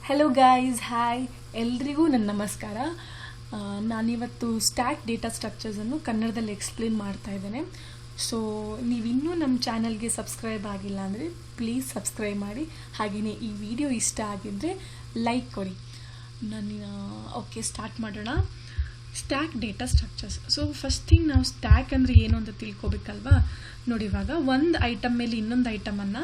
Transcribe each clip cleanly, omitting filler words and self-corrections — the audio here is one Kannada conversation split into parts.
ಹೆಲೋ ಗೈಸ್, ಹಾಯ್ ಎಲ್ರಿಗೂ ನನ್ನ ನಮಸ್ಕಾರ. ನಾನಿವತ್ತು ಸ್ಟ್ಯಾಕ್ ಡೇಟಾ ಸ್ಟ್ರಕ್ಚರ್ಸನ್ನು ಕನ್ನಡದಲ್ಲಿ ಎಕ್ಸ್ಪ್ಲೇನ್ ಮಾಡ್ತಾ ಇದ್ದೇನೆ. ಸೊ ನೀವಿನ್ನೂ ನಮ್ಮ ಚಾನಲ್ಗೆ ಸಬ್ಸ್ಕ್ರೈಬ್ ಆಗಿಲ್ಲ ಅಂದರೆ ಪ್ಲೀಸ್ ಸಬ್ಸ್ಕ್ರೈಬ್ ಮಾಡಿ. ಹಾಗೆಯೇ ಈ ವಿಡಿಯೋ ಇಷ್ಟ ಆಗಿದ್ದರೆ ಲೈಕ್ ಕೊಡಿ. ಓಕೆ, ಸ್ಟಾರ್ಟ್ ಮಾಡೋಣ. Stack data structures. So first thing ನಾವು ಸ್ಟ್ಯಾಕ್ ಅಂದರೆ ಏನು ಅಂತ ತಿಳ್ಕೊಬೇಕಲ್ವಾ. ನೋಡಿ, ಇವಾಗ ಒಂದು ಐಟಮ್ ಮೇಲೆ ಇನ್ನೊಂದು ಐಟಮನ್ನು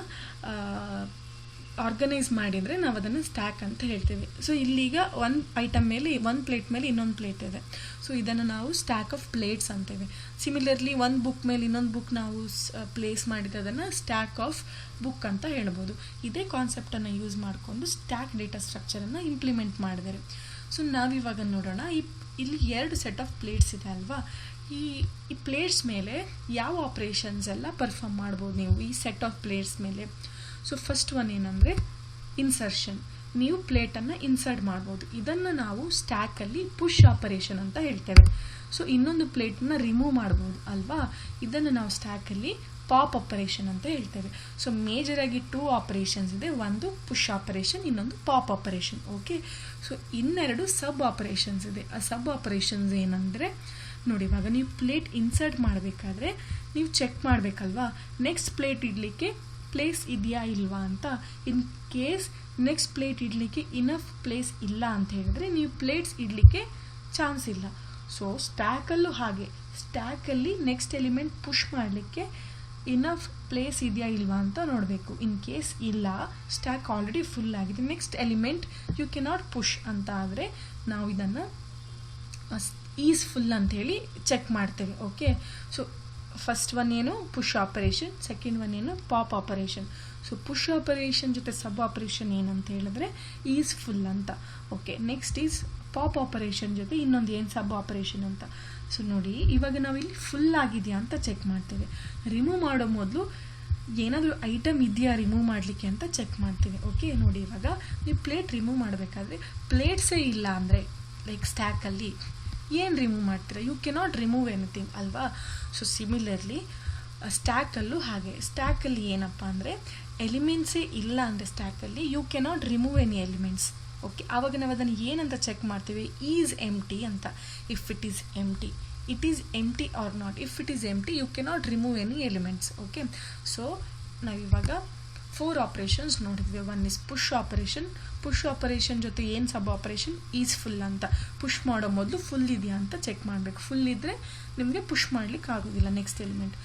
ಆರ್ಗನೈಸ್ ಮಾಡಿದರೆ ನಾವು ಅದನ್ನು ಸ್ಟ್ಯಾಕ್ ಅಂತ ಹೇಳ್ತೇವೆ. ಸೊ ಇಲ್ಲೀಗ ಒಂದು ಐಟಮ್ ಮೇಲೆ ಒಂದು ಪ್ಲೇಟ್ ಮೇಲೆ ಇನ್ನೊಂದು ಪ್ಲೇಟ್ ಇದೆ. ಸೊ ಇದನ್ನು ನಾವು ಸ್ಟ್ಯಾಕ್ ಆಫ್ ಪ್ಲೇಟ್ಸ್ ಅಂತೇವೆ. ಸಿಮಿಲರ್ಲಿ ಒಂದು ಬುಕ್ ಮೇಲೆ ಇನ್ನೊಂದು ಬುಕ್ ನಾವು ಪ್ಲೇಸ್ ಮಾಡಿದರೆ ಅದನ್ನು ಸ್ಟ್ಯಾಕ್ ಆಫ್ ಬುಕ್ ಅಂತ ಹೇಳ್ಬೋದು. ಇದೇ ಕಾನ್ಸೆಪ್ಟನ್ನು ಯೂಸ್ ಮಾಡಿಕೊಂಡು ಸ್ಟ್ಯಾಕ್ ಡೇಟಾ ಸ್ಟ್ರಕ್ಚರನ್ನು ಇಂಪ್ಲಿಮೆಂಟ್ ಮಾಡಿದ್ದಾರೆ. ಸೊ ನಾವಿವಾಗ ನೋಡೋಣ, ಇಲ್ಲಿ ಎರಡು ಸೆಟ್ ಆಫ್ ಪ್ಲೇಟ್ಸ್ ಇದೆ ಅಲ್ವಾ. ಈ ಪ್ಲೇಟ್ಸ್ ಮೇಲೆ ಯಾವ ಆಪ್ರೇಷನ್ಸ್ ಎಲ್ಲ ಪರ್ಫಾರ್ಮ್ ಮಾಡ್ಬೋದು ನೀವು ಈ ಸೆಟ್ ಆಫ್ ಪ್ಲೇಟ್ಸ್ ಮೇಲೆ. ಸೊ ಫಸ್ಟ್ ಒನ್ ಏನಂದರೆ ಇನ್ಸರ್ಷನ್. ನೀವು ಪ್ಲೇಟನ್ನು ಇನ್ಸರ್ಟ್ ಮಾಡ್ಬೋದು. ಇದನ್ನು ನಾವು ಸ್ಟ್ಯಾಕಲ್ಲಿ ಪುಷ್ ಆಪರೇಷನ್ ಅಂತ ಹೇಳ್ತೇವೆ. ಸೊ ಇನ್ನೊಂದು ಪ್ಲೇಟನ್ನು ರಿಮೂವ್ ಮಾಡ್ಬೋದು ಅಲ್ವಾ. ಇದನ್ನು ನಾವು ಸ್ಟ್ಯಾಕಲ್ಲಿ ಪಾಪ್ ಆಪರೇಷನ್ ಅಂತ ಹೇಳ್ತೇವೆ. ಸೊ ಮೇಜರಾಗಿ 2 ಆಪರೇಷನ್ಸ್ ಇದೆ. ಒಂದು ಪುಷ್ ಆಪರೇಷನ್, ಇನ್ನೊಂದು ಪಾಪ್ ಆಪರೇಷನ್. ಓಕೆ, ಸೊ ಇನ್ನೆರಡು ಸಬ್ ಆಪರೇಷನ್ಸ್ ಇದೆ. ಆ ಸಬ್ ಆಪರೇಷನ್ಸ್ ಏನಂದರೆ, ನೋಡಿ, ಇವಾಗ ನೀವು ಪ್ಲೇಟ್ ಇನ್ಸರ್ಟ್ ಮಾಡಬೇಕಾದ್ರೆ ನೀವು ಚೆಕ್ ಮಾಡಬೇಕಲ್ವಾ ನೆಕ್ಸ್ಟ್ ಪ್ಲೇಟ್ ಇಡಲಿಕ್ಕೆ ಪ್ಲೇಸ್ ಇದೆಯಾ ಇಲ್ವಾ ಅಂತ. ಇನ್ ಕೇಸ್ ನೆಕ್ಸ್ಟ್ ಪ್ಲೇಟ್ ಇಡಲಿಕ್ಕೆ ಇನಫ್ ಪ್ಲೇಸ್ ಇಲ್ಲ ಅಂತ ಹೇಳಿದ್ರೆ ನೀವು ಪ್ಲೇಟ್ಸ್ ಇಡಲಿಕ್ಕೆ ಚಾನ್ಸ್ ಇಲ್ಲ. ಸೊ ಸ್ಟ್ಯಾಕಲ್ಲೂ ಹಾಗೆ, ಸ್ಟ್ಯಾಕಲ್ಲಿ ನೆಕ್ಸ್ಟ್ ಎಲಿಮೆಂಟ್ ಪುಷ್ ಮಾಡಲಿಕ್ಕೆ ಇನಫ್ ಪ್ಲೇಸ್ ಇದೆಯಾ ಇಲ್ವಾ ಅಂತ ನೋಡಬೇಕು. ಇನ್ ಕೇಸ್ ಇಲ್ಲ, ಸ್ಟ್ಯಾಕ್ ಆಲ್ರೆಡಿ ಫುಲ್ ಆಗಿದೆ, next element you cannot push ಅಂತ ಆದರೆ ನಾವು ಇದನ್ನು ಈಸ್ ಫುಲ್ ಅಂಥೇಳಿ ಚೆಕ್ ಮಾಡ್ತೇವೆ. ಓಕೆ, ಸೊ ಫಸ್ಟ್ ಒನ್ ಏನು ಪುಷ್ ಆಪರೇಷನ್, ಸೆಕೆಂಡ್ ಒನ್ ಏನು pop operation. So push operation ಜೊತೆ ಸಬ್ ಆಪರೇಷನ್ ಏನಂತ ಹೇಳಿದ್ರೆ ಈಸ್ ಫುಲ್ ಅಂತ. Okay, next is pop operation ಜೊತೆ ಇನ್ನೊಂದು ಏನು ಸಬ್ ಆಪರೇಷನ್ ಅಂತ. ಸೊ ನೋಡಿ, ಇವಾಗ ನಾವಿಲ್ಲಿ ಫುಲ್ ಆಗಿದೆಯಾ ಅಂತ ಚೆಕ್ ಮಾಡ್ತೇವೆ. ರಿಮೂವ್ ಮಾಡೋ ಮೊದಲು ಏನಾದರೂ ಐಟಮ್ ಇದೆಯಾ ರಿಮೂವ್ ಮಾಡಲಿಕ್ಕೆ ಅಂತ ಚೆಕ್ ಮಾಡ್ತೇವೆ. ಓಕೆ, ನೋಡಿ, ಇವಾಗ ನೀವು ಪ್ಲೇಟ್ ರಿಮೂವ್ ಮಾಡಬೇಕಾದ್ರೆ ಪ್ಲೇಟ್ಸೇ ಇಲ್ಲ ಅಂದರೆ ಲೈಕ್ ಸ್ಟ್ಯಾಕಲ್ಲಿ ಏನು ರಿಮೂವ್ ಮಾಡ್ತೀರಾ? ಯು ಕೆನಾಟ್ ರಿಮೂವ್ ಎನಿಥಿಂಗ್ ಅಲ್ವಾ. ಸೊ ಸಿಮಿಲರ್ಲಿ ಸ್ಟ್ಯಾಕಲ್ಲೂ ಹಾಗೆ. ಸ್ಟ್ಯಾಕಲ್ಲಿ ಏನಪ್ಪ ಅಂದರೆ ಎಲಿಮೆಂಟ್ಸೇ ಇಲ್ಲ ಅಂದರೆ ಸ್ಟ್ಯಾಕಲ್ಲಿ you cannot remove any elements. Okay, ಆವಾಗ ನಾವು ಅದನ್ನು ಏನಂತ ಚೆಕ್ ಮಾಡ್ತೀವಿ? ಈಸ್ ಎಂಟಿ ಅಂತ. If it is empty, it is empty or not. If it is empty you cannot remove any elements. Okay, so ನಾವಿವಾಗ 4 ಆಪ್ರೇಷನ್ಸ್ ನೋಡಿದ್ವಿ. One is push operation. Push operation ಜೊತೆ ಏನು ಸಬ್ ಆಪರೇಷನ್? ಈಸ್ ಫುಲ್ ಅಂತ. ಪುಷ್ ಮಾಡೋ ಮೊದಲು ಫುಲ್ ಇದೆಯಾ ಅಂತ ಚೆಕ್ ಮಾಡಬೇಕು. ಫುಲ್ ಇದ್ದರೆ ನಿಮಗೆ ಪುಷ್ ಮಾಡಲಿಕ್ಕೆ ಆಗೋದಿಲ್ಲ ನೆಕ್ಸ್ಟ್ ಎಲಿಮೆಂಟ್.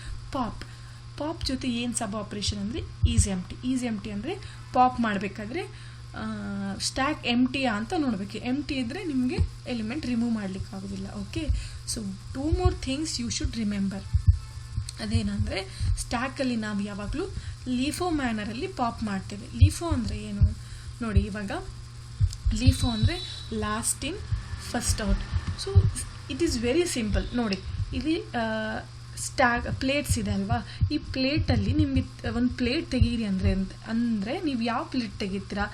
ಪಾಪ್ ಜೊತೆ ಏನು ಸಬ್ ಆಪರೇಷನ್ ಅಂದರೆ ಈಸ್ ಎಂಟಿ. ಈಸ್ ಎಂಟಿ ಅಂದರೆ ಪಾಪ್ ಮಾಡಬೇಕಾದ್ರೆ ಸ್ಟ್ಯಾಕ್ ಎಂಟಿಯಾ ಅಂತ ನೋಡಬೇಕು. ಎಂಟಿ ಇದ್ದರೆ ನಿಮಗೆ ಎಲಿಮೆಂಟ್ ರಿಮೂವ್ ಮಾಡಲಿಕ್ಕೆ ಆಗೋದಿಲ್ಲ. Okay, so 2 more things you should remember. ಅದೇನಂದರೆ ಸ್ಟ್ಯಾಕಲ್ಲಿ ನಾವು ಯಾವಾಗಲೂ ಲೀಫೋ ಮ್ಯಾನರಲ್ಲಿ ಪಾಪ್ ಮಾಡ್ತೇವೆ. ಲೀಫೋ ಅಂದರೆ ಏನು ನೋಡಿ, ಇವಾಗ ಲೀಫೋ ಅಂದರೆ lost in first out. So it is very simple. ನೋಡಿ, ಇಲ್ಲಿ ಪ್ಲೇಟ್ಸ್ ಇದೆ ಅಲ್ವಾ. ಈ ಪ್ಲೇಟಲ್ಲಿ ನಿಮಗೆ ಒಂದು ಪ್ಲೇಟ್ ತೆಗೀರಿ ಅಂದರೆ ನೀವು ಯಾವ ಪ್ಲೇಟ್ ತೆಗಿತೀರಾ?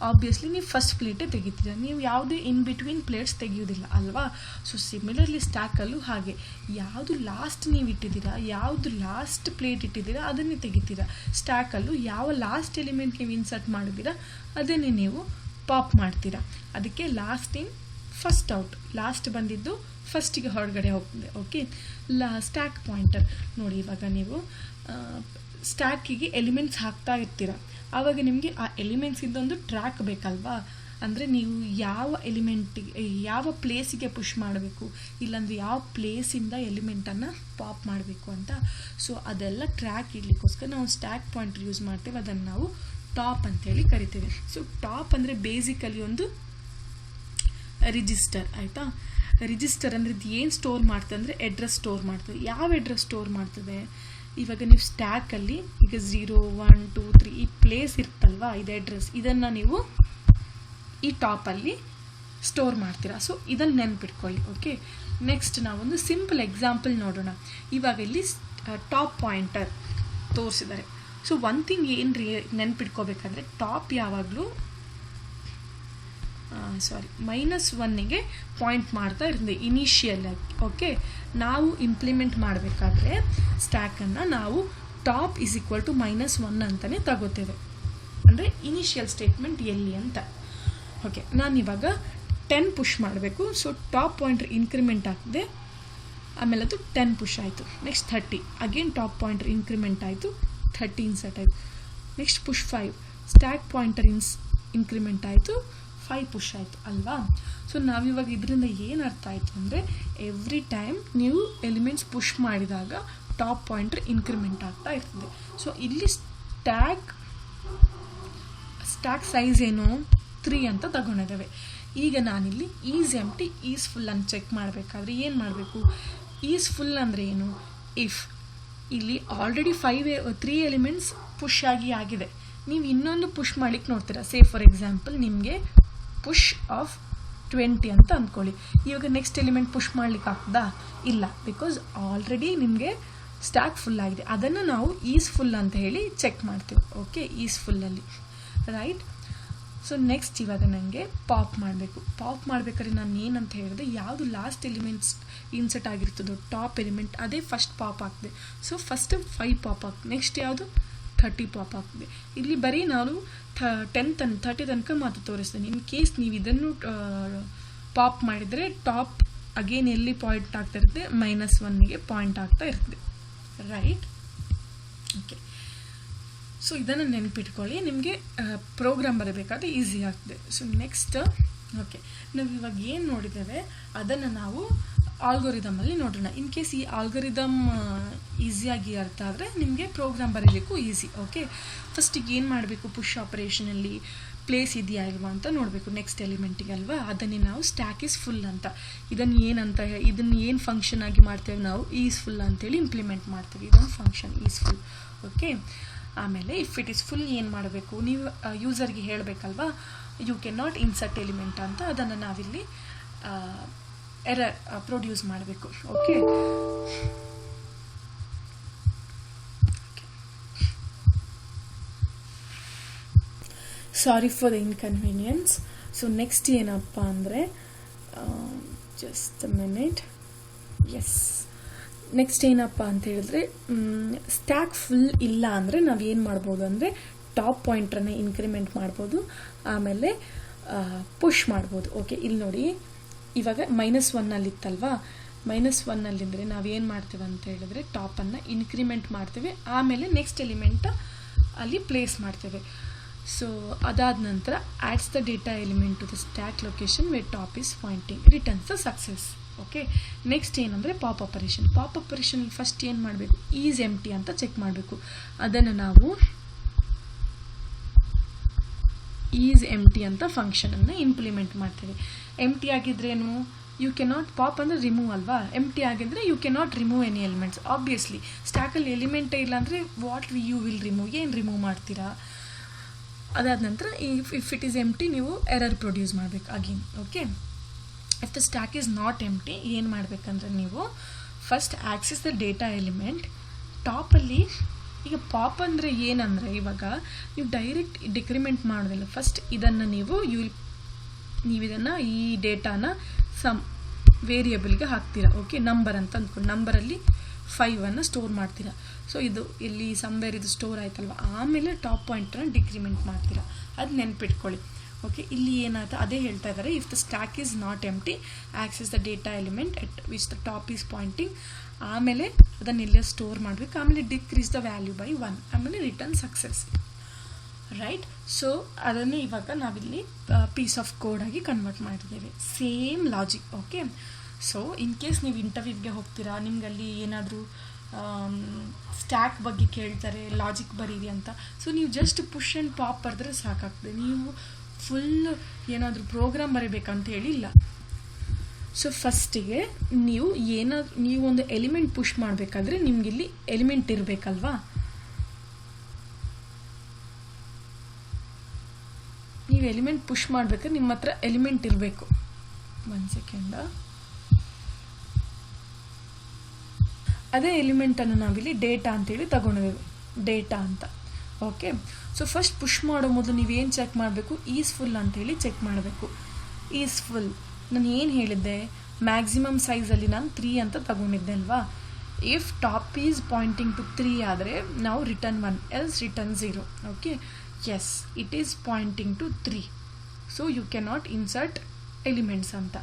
ಆಬ್ವಿಯಸ್ಲಿ ನೀವು ಫಸ್ಟ್ ಪ್ಲೇಟೇ ತೆಗಿತೀರಾ. ನೀವು ಯಾವುದೇ ಇನ್ ಬಿಟ್ವೀನ್ ಪ್ಲೇಟ್ಸ್ ತೆಗಿಯೋದಿಲ್ಲ ಅಲ್ವಾ. ಸೊ ಸಿಮಿಲರ್ಲಿ ಸ್ಟ್ಯಾಕಲ್ಲೂ ಹಾಗೆ, ಯಾವುದು ಲಾಸ್ಟ್ ನೀವು ಇಟ್ಟಿದ್ದೀರಾ, ಯಾವುದು ಲಾಸ್ಟ್ ಪ್ಲೇಟ್ ಇಟ್ಟಿದ್ದೀರಾ ಅದನ್ನೇ ತೆಗಿತೀರಾ. ಸ್ಟ್ಯಾಕಲ್ಲೂ ಯಾವ ಲಾಸ್ಟ್ ಎಲಿಮೆಂಟ್ ನೀವು ಇನ್ಸರ್ಟ್ ಮಾಡಿದ್ದೀರಾ ಅದನ್ನೇ ನೀವು ಪಾಪ್ ಮಾಡ್ತೀರಾ. ಅದಕ್ಕೆ lost in first out, last ಬಂದಿದ್ದು ಫಸ್ಟಿಗೆ ಹೊರಗಡೆ ಹೋಗ್ತದೆ. Okay, stack pointer. ನೋಡಿ, ಇವಾಗ ನೀವು ಸ್ಟ್ಯಾಕಿಗೆ ಎಲಿಮೆಂಟ್ಸ್ ಹಾಕ್ತಾ ಇರ್ತೀರ, ಆವಾಗ ನಿಮಗೆ ಆ ಎಲಿಮೆಂಟ್ಸಿಂದೊಂದು ಟ್ರ್ಯಾಕ್ ಬೇಕಲ್ವಾ. ಅಂದರೆ ನೀವು ಯಾವ ಎಲಿಮೆಂಟಿಗೆ ಯಾವ ಪ್ಲೇಸಿಗೆ ಪುಷ್ ಮಾಡಬೇಕು, ಇಲ್ಲಾಂದರೆ ಯಾವ ಪ್ಲೇಸಿಂದ ಎಲಿಮೆಂಟನ್ನು ಪಾಪ್ ಮಾಡಬೇಕು ಅಂತ. ಸೊ ಅದೆಲ್ಲ ಟ್ರ್ಯಾಕ್ ಇಡಲಿಕ್ಕೋಸ್ಕರ ನಾವು ಸ್ಟ್ಯಾಕ್ ಪಾಯಿಂಟರ್ ಯೂಸ್ ಮಾಡ್ತೇವೆ. ಅದನ್ನು ನಾವು ಟಾಪ್ ಅಂತೇಳಿ ಕರಿತೇವೆ. ಸೊ ಟಾಪ್ ಅಂದರೆ ಬೇಸಿಕಲಿ ಒಂದು ರಿಜಿಸ್ಟರ್. ಆಯಿತಾ, ರಿಜಿಸ್ಟರ್ ಅಂದರೆ ಇದು ಏನು ಸ್ಟೋರ್ ಮಾಡ್ತದೆ ಅಂದರೆ ಅಡ್ರೆಸ್ ಸ್ಟೋರ್ ಮಾಡ್ತದೆ. ಯಾವ ಅಡ್ರೆಸ್ ಸ್ಟೋರ್ ಮಾಡ್ತದೆ? ಇವಾಗ ನೀವು ಸ್ಟ್ಯಾಕಲ್ಲಿ ಈಗ 0, 1, 2, 3 ಈ ಪ್ಲೇಸ್ ಇರ್ತಲ್ವಾ, ಇದು ಅಡ್ರೆಸ್, ಇದನ್ನು ನೀವು ಈ ಟಾಪಲ್ಲಿ ಸ್ಟೋರ್ ಮಾಡ್ತೀರಾ. ಸೊ ಇದನ್ನು ನೆನ್ಪಿಟ್ಕೊಳ್ಳಿ. ಓಕೆ, ನೆಕ್ಸ್ಟ್ ನಾವೊಂದು ಸಿಂಪಲ್ ಎಕ್ಸಾಂಪಲ್ ನೋಡೋಣ. ಇವಾಗ ಇಲ್ಲಿ ಟಾಪ್ ಪಾಯಿಂಟರ್ ತೋರಿಸಿದ್ದಾರೆ. ಸೊ ಒನ್ ಥಿಂಗ್ ಏನು ನೆನ್ಪಿಟ್ಕೋಬೇಕಂದ್ರೆ ಟಾಪ್ ಯಾವಾಗಲೂ -1ಗೆ ಪಾಯಿಂಟ್ ಮಾಡ್ತಾ ಇರ್ತದೆ ಇನಿಷಿಯಲ್ ಆಗಿ. ಓಕೆ, ನಾವು ಇಂಪ್ಲಿಮೆಂಟ್ ಮಾಡಬೇಕಾದ್ರೆ ಸ್ಟ್ಯಾಕನ್ನು ನಾವು ಟಾಪ್ ಈಸ್ ಈಕ್ವಲ್ ಟು -1 ಅಂತಲೇ ತಗೋತೇವೆ. ಅಂದರೆ ಇನಿಷಿಯಲ್ ಸ್ಟೇಟ್ಮೆಂಟ್ ಎಲ್ಲಿ ಅಂತ. ಓಕೆ, ನಾನಿವಾಗ 10 ಪುಷ್ ಮಾಡಬೇಕು. ಸೊ ಟಾಪ್ ಪಾಯಿಂಟರ್ ಇನ್ಕ್ರಿಮೆಂಟ್ ಆಗ್ತದೆ, ಆಮೇಲೆ ಅದು 10 ಪುಷ್ ಆಯಿತು. Next 30, again top pointer increment ಆಯಿತು, 30 ಇನ್ಸರ್ಟ್ ಆಯಿತು. Next push 5, stack pointer increment ಆಯಿತು, 5 ಪುಷ್ ಆಯಿತು ಅಲ್ವಾ. ಸೊ ನಾವಿವಾಗ ಇದರಿಂದ ಏನು ಅರ್ಥ ಆಯಿತು ಅಂದರೆ, ಎವ್ರಿ ಟೈಮ್ ನೀವು ಎಲಿಮೆಂಟ್ಸ್ ಪುಷ್ ಮಾಡಿದಾಗ ಟಾಪ್ ಪಾಯಿಂಟರ್ ಇನ್ಕ್ರಿಮೆಂಟ್ ಆಗ್ತಾ ಇರ್ತದೆ. ಸೊ ಇಲ್ಲಿ ಸ್ಟ್ಯಾಕ್ ಸೈಜ್ ಏನು 3 ಅಂತ ತಗೊಂಡಿದ್ದೇವೆ. ಈಗ ನಾನಿಲ್ಲಿ ಈಸ್ ಎಂಪ್ಟಿ ಈಸ್ ಫುಲ್ ಅಂತ ಚೆಕ್ ಮಾಡಬೇಕಾದ್ರೆ ಏನು ಮಾಡಬೇಕು? ಈಸ್ ಫುಲ್ ಅಂದರೆ ಏನು? ಇಫ್ ಇಲ್ಲಿ ಆಲ್ರೆಡಿ 3 ಎಲಿಮೆಂಟ್ಸ್ ಪುಷ್ ಆಗಿದೆ, ನೀವು ಇನ್ನೊಂದು ಪುಷ್ ಮಾಡ್ಲಿಕ್ಕೆ ನೋಡ್ತೀರಾ. ಸೇ ಫಾರ್ ಎಕ್ಸಾಂಪಲ್ ನಿಮಗೆ ಪುಷ್ ಆಫ್ 20 ಅಂತ ಅಂದ್ಕೊಳ್ಳಿ. ಇವಾಗ ನೆಕ್ಸ್ಟ್ ಎಲಿಮೆಂಟ್ ಪುಷ್ ಮಾಡ್ಲಿಕ್ಕೆ ಆಗ್ತದಾ? ಇಲ್ಲ, ಬಿಕಾಸ್ ಆಲ್ರೆಡಿ ನಿಮಗೆ ಸ್ಟ್ಯಾಕ್ ಫುಲ್ ಆಗಿದೆ. ಅದನ್ನು ನಾವು ಈಸ್ ಫುಲ್ ಅಂತ ಹೇಳಿ ಚೆಕ್ ಮಾಡ್ತೀವಿ. ಓಕೆ, ಈಸ್ ಫುಲ್ಲಲ್ಲಿ ರೈಟ್. ಸೊ ನೆಕ್ಸ್ಟ್ ಇವಾಗ ನನಗೆ ಪಾಪ್ ಮಾಡಬೇಕು. ಪಾಪ್ ಮಾಡಬೇಕಾದ್ರೆ ನಾನು ಏನಂತ ಹೇಳಿದೆ, ಯಾವುದು ಲಾಸ್ಟ್ ಎಲಿಮೆಂಟ್ಸ್ ಇನ್ಸರ್ಟ್ ಆಗಿರ್ತದೋ ಟಾಪ್ ಎಲಿಮೆಂಟ್ ಅದೇ ಫಸ್ಟ್ ಪಾಪ್ ಆಗ್ತದೆ. ಸೊ ಫಸ್ಟ್ 5 ಪಾಪ್ ಆಗ್ತದೆ, ನೆಕ್ಸ್ಟ್ ಯಾವುದು 30 ಪಾಪ್ ಆಗ್ತದೆ. ಇಲ್ಲಿ ಬರೀ ನಾನು 30 ತನಕ ಮಾತ್ರ ತೋರಿಸ್ತೇನೆ. ಇನ್ ಕೇಸ್ ನೀವು ಇದನ್ನು ಪಾಪ್ ಮಾಡಿದರೆ ಟಾಪ್ ಅಗೇನ್ ಎಲ್ಲಿ ಪಾಯಿಂಟ್ ಆಗ್ತಾ ಇರುತ್ತೆ? -1ಗೆ ಪಾಯಿಂಟ್ ಆಗ್ತಾ ಇರ್ತದೆ ರೈಟ್. ಓಕೆ, ಸೊ ಇದನ್ನು ನೆನಪಿಟ್ಕೊಳ್ಳಿ, ನಿಮಗೆ ಪ್ರೋಗ್ರಾಮ್ ಬರಬೇಕಾದ್ರೆ ಈಸಿ ಆಗ್ತದೆ. ಸೊ ನೆಕ್ಸ್ಟ್ ಓಕೆ, ನಾವು ಇವಾಗ ಏನು ನೋಡಿದ್ದೇವೆ ಅದನ್ನು ನಾವು ಆಲ್ಗೊರಿದಮಲ್ಲಿ ನೋಡೋಣ. ಇನ್ ಕೇಸ್ ಈ ಆಲ್ಗೊರಿದಮ್ ಈಸಿಯಾಗಿ ಅರ್ಥ ಆದರೆ ನಿಮಗೆ ಪ್ರೋಗ್ರಾಮ್ ಬರೀಲಿಕ್ಕೂ ಈಸಿ. ಓಕೆ, ಫಸ್ಟಿಗೆ ಏನು ಮಾಡಬೇಕು? ಪುಷ್ ಆಪರೇಷನಲ್ಲಿ ಪ್ಲೇಸ್ ಇದೆಯಾ ಇಲ್ವಾ ಅಂತ ನೋಡಬೇಕು ನೆಕ್ಸ್ಟ್ ಎಲಿಮೆಂಟಿಗೆ ಅಲ್ವಾ. ಅದನ್ನೇ ನಾವು ಸ್ಟ್ಯಾಕ್ ಈಸ್ ಫುಲ್ ಅಂತ, ಇದನ್ನು ಏನು ಫಂಕ್ಷನ್ ಆಗಿ ಮಾಡ್ತೇವೆ ನಾವು? ಈಸ್ ಫುಲ್ ಅಂತೇಳಿ ಇಂಪ್ಲಿಮೆಂಟ್ ಮಾಡ್ತೀವಿ. ಇದೊಂದು ಫಂಕ್ಷನ್ ಈಸ್ ಫುಲ್. ಓಕೆ, ಆಮೇಲೆ ಇಫ್ ಇಟ್ ಈಸ್ ಫುಲ್ ಏನು ಮಾಡಬೇಕು? ನೀವು ಯೂಸರ್ಗೆ ಹೇಳಬೇಕಲ್ವಾ, you can not insert element ಅಂತ. ಅದನ್ನು ನಾವಿಲ್ಲಿ ಎರರ್ ಪ್ರೊಡ್ಯೂಸ್ ಮಾಡಬೇಕು. Okay, sorry for the inconvenience. So next ಏನಪ್ಪ ಅಂದರೆ, just a minute. Yes, next ಏನಪ್ಪ ಅಂತ ಹೇಳಿದ್ರೆ, ಸ್ಟ್ಯಾಕ್ ಫುಲ್ ಇಲ್ಲ ಅಂದರೆ ನಾವು ಏನು ಮಾಡ್ಬೋದು ಅಂದರೆ ಟಾಪ್ ಪಾಯಿಂಟ್ರನ್ನ ಇನ್ಕ್ರಿಮೆಂಟ್ ಮಾಡ್ಬೋದು, ಆಮೇಲೆ ಪುಷ್ ಮಾಡ್ಬೋದು. ಓಕೆ, ಇಲ್ಲಿ ನೋಡಿ ಇವಾಗ -1 ಇತ್ತಲ್ವಾ, -1 ನಾವೇನು ಮಾಡ್ತೇವೆ ಅಂತ ಹೇಳಿದ್ರೆ ಟಾಪನ್ನು ಇನ್ಕ್ರಿಮೆಂಟ್ ಮಾಡ್ತೇವೆ, ಆಮೇಲೆ ನೆಕ್ಸ್ಟ್ ಎಲಿಮೆಂಟ್ ಅಲ್ಲಿ ಪ್ಲೇಸ್ ಮಾಡ್ತೇವೆ. ಸೊ ಅದಾದ ನಂತರ adds the data element to the stack location where top is pointing, returns the success. Okay, next ಏನಂದರೆ pop operation. Pop operation first ಏನು ಮಾಡಬೇಕು? ಈಸ್ ಎಂಪ್ಟಿ ಅಂತ ಚೆಕ್ ಮಾಡಬೇಕು. ಅದನ್ನು ನಾವು ಈಸ್ ಎಂಪ್ಟಿ ಅಂತ ಫಂಕ್ಷನನ್ನು ಇಂಪ್ಲಿಮೆಂಟ್ ಮಾಡ್ತೇವೆ. ಎಂಪ್ಟಿ ಆಗಿದ್ರೇನು? ಯು ಕೆನಾಟ್, ಪಾಪ್ ಅಂದರೆ ರಿಮೂವ್ ಅಲ್ವಾ, ಎಂಪ್ಟಿ ಆಗಿದ್ರೆ you cannot remove any elements. Obviously ಸ್ಟ್ಯಾಕಲ್ಲಿ ಎಲಿಮೆಂಟೇ ಇಲ್ಲ ಅಂದರೆ ವಾಟ್ ಯು ವಿಲ್ ರಿಮೂವ್? ಏನು ರಿಮೂವ್ ಮಾಡ್ತೀರಾ? ಅದಾದ ನಂತರ ಇಫ್ ಇಟ್ ಈಸ್ ಎಂಪ್ಟಿ ನೀವು ಎರರ್ ಪ್ರೊಡ್ಯೂಸ್ ಮಾಡಬೇಕು again. Okay, if the stack is not empty ಏನು ಮಾಡಬೇಕಂದ್ರೆ ನೀವು first access the data element ಟಾಪಲ್ಲಿ. ಈಗ ಪಾಪ್ ಅಂದರೆ ಏನಂದರೆ, ಇವಾಗ ನೀವು ಡೈರೆಕ್ಟ್ ಡಿಕ್ರಿಮೆಂಟ್ ಮಾಡೋದಿಲ್ಲ. ಫಸ್ಟ್ ಇದನ್ನು ನೀವು ಇದನ್ನು ಈ ಡೇಟಾನ ಸಮ್ ವೇರಿಯಬಲ್ಗೆ ಹಾಕ್ತೀರಾ. ಓಕೆ, ನಂಬರ್ ಅಂತ ಅಂದ್ಕೊಂಡು ನಂಬರಲ್ಲಿ 5 ಸ್ಟೋರ್ ಮಾಡ್ತೀರಾ. ಸೊ ಇದು ಇಲ್ಲಿ ಸಮ್ವೇರ್ ಇದು ಸ್ಟೋರ್ ಆಯ್ತಲ್ವ, ಆಮೇಲೆ ಟಾಪ್ ಪಾಯಿಂಟನ್ನು ಡಿಕ್ರಿಮೆಂಟ್ ಮಾಡ್ತೀರಾ. ಅದು ನೆನ್ಪಿಟ್ಕೊಳ್ಳಿ. ಓಕೆ, ಇಲ್ಲಿ ಏನಾಯ್ತು ಅದೇ ಹೇಳ್ತಾ ಇದ್ದಾರೆ. If the stack is not empty access the data element at which the top is pointing, ಆಮೇಲೆ ಅದನ್ನೆಲ್ಲ ಸ್ಟೋರ್ ಮಾಡಬೇಕು, ಆಮೇಲೆ ಡಿಕ್ರೀಸ್ ದ ವ್ಯಾಲ್ಯೂ ಬೈ 1, ಆಮೇಲೆ ರಿಟರ್ನ್ ಸಕ್ಸಸ್ ರೈಟ್. ಸೊ ಅದನ್ನೇ ಇವಾಗ ನಾವಿಲ್ಲಿ ಪೀಸ್ ಆಫ್ ಕೋಡ್ ಆಗಿ ಕನ್ವರ್ಟ್ ಮಾಡಿದ್ದೇವೆ. Same logic. Okay, so in case ನೀವು ಇಂಟರ್ವ್ಯೂಗೆ ಹೋಗ್ತೀರಾ, ನಿಮ್ಗಲ್ಲಿ ಏನಾದರೂ ಸ್ಟ್ಯಾಕ್ ಬಗ್ಗೆ ಕೇಳ್ತಾರೆ, ಲಾಜಿಕ್ ಬರೀರಿ ಅಂತ. ಸೊ ನೀವು ಜಸ್ಟ್ ಪುಷ್ ಆ್ಯಂಡ್ ಪಾಪ್ ಬರೆದ್ರೆ ಸಾಕಾಗ್ತದೆ, ನೀವು ಫುಲ್ ಏನಾದರೂ ಪ್ರೋಗ್ರಾಮ್ ಬರೀಬೇಕಂತ ಹೇಳಿಲ್ಲ. ಸೊ ಫಸ್ಟಿಗೆ ನೀವು ಒಂದು ಎಲಿಮೆಂಟ್ ಪುಷ್ ಮಾಡಬೇಕಾದ್ರೆ ನಿಮಗಿಲ್ಲಿ ಎಲಿಮೆಂಟ್ ಇರಬೇಕಲ್ವಾ. ನೀವು ಎಲಿಮೆಂಟ್ ಪುಷ್ ಮಾಡಬೇಕಾದ್ರೆ ನಿಮ್ಮ ಹತ್ರ ಎಲಿಮೆಂಟ್ ಇರಬೇಕು. 1 ಸೆಕೆಂಡ. ಅದೇ ಎಲಿಮೆಂಟನ್ನು ನಾವಿಲ್ಲಿ ಡೇಟಾ ಅಂತೇಳಿ ತಗೊಂಡಿದ್ದೇವೆ, ಡೇಟಾ ಅಂತ. ಓಕೆ, ಸೊ ಫಸ್ಟ್ ಪುಷ್ ಮಾಡೋ ಮೊದಲು ನೀವೇನು ಚೆಕ್ ಮಾಡಬೇಕು? ಈಸ್ ಫುಲ್ ಅಂತೇಳಿ ಚೆಕ್ ಮಾಡಬೇಕು. ಈಸ್ ಫುಲ್ ನಾನು ಏನು ಹೇಳಿದ್ದೆ, ಮ್ಯಾಕ್ಸಿಮಮ್ ಸೈಜಲ್ಲಿ ನಾನು 3 ಅಂತ ತಗೊಂಡಿದ್ದೆ ಅಲ್ವಾ. If top is pointing to 3 ಆದರೆ ನಾವು return 1, else return 0. Okay, yes it is pointing to 3. So you cannot insert elements ಅಂತ.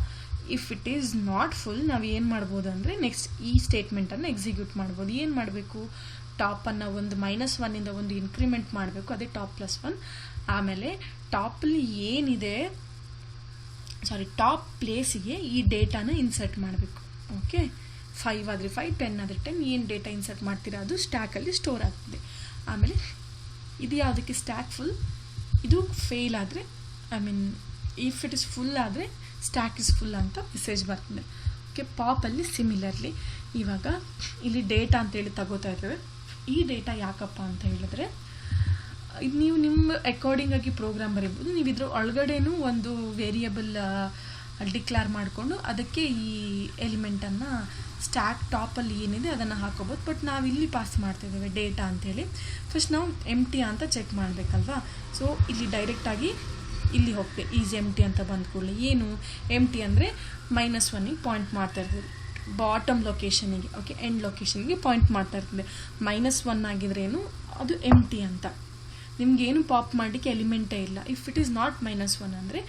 If it is not full ನಾವು ಏನು ಮಾಡ್ಬೋದು ಅಂದರೆ ನೆಕ್ಸ್ಟ್ ಈ ಸ್ಟೇಟ್ಮೆಂಟನ್ನು ಎಕ್ಸಿಕ್ಯೂಟ್ ಮಾಡ್ಬೋದು. ಏನು ಮಾಡಬೇಕು, ಟಾಪನ್ನು ಒಂದು -1 ಒಂದು ಇನ್ಕ್ರಿಮೆಂಟ್ ಮಾಡಬೇಕು, ಅದೇ ಟಾಪ್ +1. ಆಮೇಲೆ ಟಾಪಲ್ಲಿ ಏನಿದೆ ಟಾಪ್ ಪ್ಲೇಸಿಗೆ ಈ ಡೇಟಾನ ಇನ್ಸರ್ಟ್ ಮಾಡಬೇಕು. ಓಕೆ, 5 ಆದರೆ 5, 10 ಆದರೆ 10, ಏನು ಡೇಟಾ ಇನ್ಸರ್ಟ್ ಮಾಡ್ತೀರಾ ಅದು ಸ್ಟ್ಯಾಕಲ್ಲಿ ಸ್ಟೋರ್ ಆಗ್ತದೆ. ಆಮೇಲೆ ಇದು ಯಾವುದಕ್ಕೆ ಸ್ಟ್ಯಾಕ್ ಫುಲ್, ಇದು ಫೇಲ್ ಆದರೆ ಇಫ್ ಇಟ್ ಇಸ್ ಫುಲ್ ಆದರೆ ಸ್ಟ್ಯಾಕ್ ಇಸ್ ಫುಲ್ ಅಂತ ಮೆಸೇಜ್ ಬರ್ತದೆ. ಓಕೆ, ಪಾಪಲ್ಲಿ ಸಿಮಿಲರ್ಲಿ ಇವಾಗ ಇಲ್ಲಿ ಡೇಟಾ ಅಂತೇಳಿ ತಗೋತಾ ಇದ್ದೇವೆ. ಈ ಡೇಟಾ ಯಾಕಪ್ಪ ಅಂತ ಹೇಳಿದ್ರೆ ಇದು ನೀವು ನಿಮ್ಮ ಅಕಾರ್ಡಿಂಗಾಗಿ ಪ್ರೋಗ್ರಾಮ್ ಬರೀಬೋದು. ನೀವು ಇದ್ರ ಒಳಗಡೆನೂ ಒಂದು ವೇರಿಯಬಲ್ ಡಿಕ್ಲೇರ್ ಮಾಡಿಕೊಂಡು ಅದಕ್ಕೆ ಈ ಎಲಿಮೆಂಟನ್ನು ಸ್ಟ್ಯಾಕ್ ಟಾಪಲ್ಲಿ ಏನಿದೆ ಅದನ್ನು ಹಾಕೋಬೋದು. ಬಟ್ ನಾವು ಇಲ್ಲಿ ಪಾಸ್ ಮಾಡ್ತಿದ್ದೇವೆ ಡೇಟಾ ಅಂತೇಳಿ. ಫಸ್ಟ್ ನಾವು ಎಂಟಿ ಅಂತ ಚೆಕ್ ಮಾಡಬೇಕಲ್ವಾ. ಸೊ ಇಲ್ಲಿ ಡೈರೆಕ್ಟಾಗಿ ಇಲ್ಲಿ ಹೋಗ್ತೇವೆ. ಈಸ್ ಎಂಟಿ ಅಂತ ಬಂದ ಕೂಡಲೇ ಏನು ಎಂಟಿ ಅಂದರೆ -1ಗೆ ಪಾಯಿಂಟ್ ಮಾಡ್ತಾ ಇರ್ತದೆ, ಬಾಟಮ್ ಲೊಕೇಶನಿಗೆ. ಓಕೆ, ಎಂಡ್ ಲೊಕೇಶನ್ಗೆ ಪಾಯಿಂಟ್ ಮಾಡ್ತಾ ಇರ್ತದೆ. -1 ಆಗಿದ್ರೇನು ಅದು ಎಂಟಿ ಅಂತ. ನಿಮಗೇನು ಪಾಪ್ ಮಾಡಲಿಕ್ಕೆ ಎಲಿಮೆಂಟೇ ಇಲ್ಲ. ಇಫ್ ಇಟ್ ಈಸ್ ನಾಟ್ -1 ಅಂದರೆ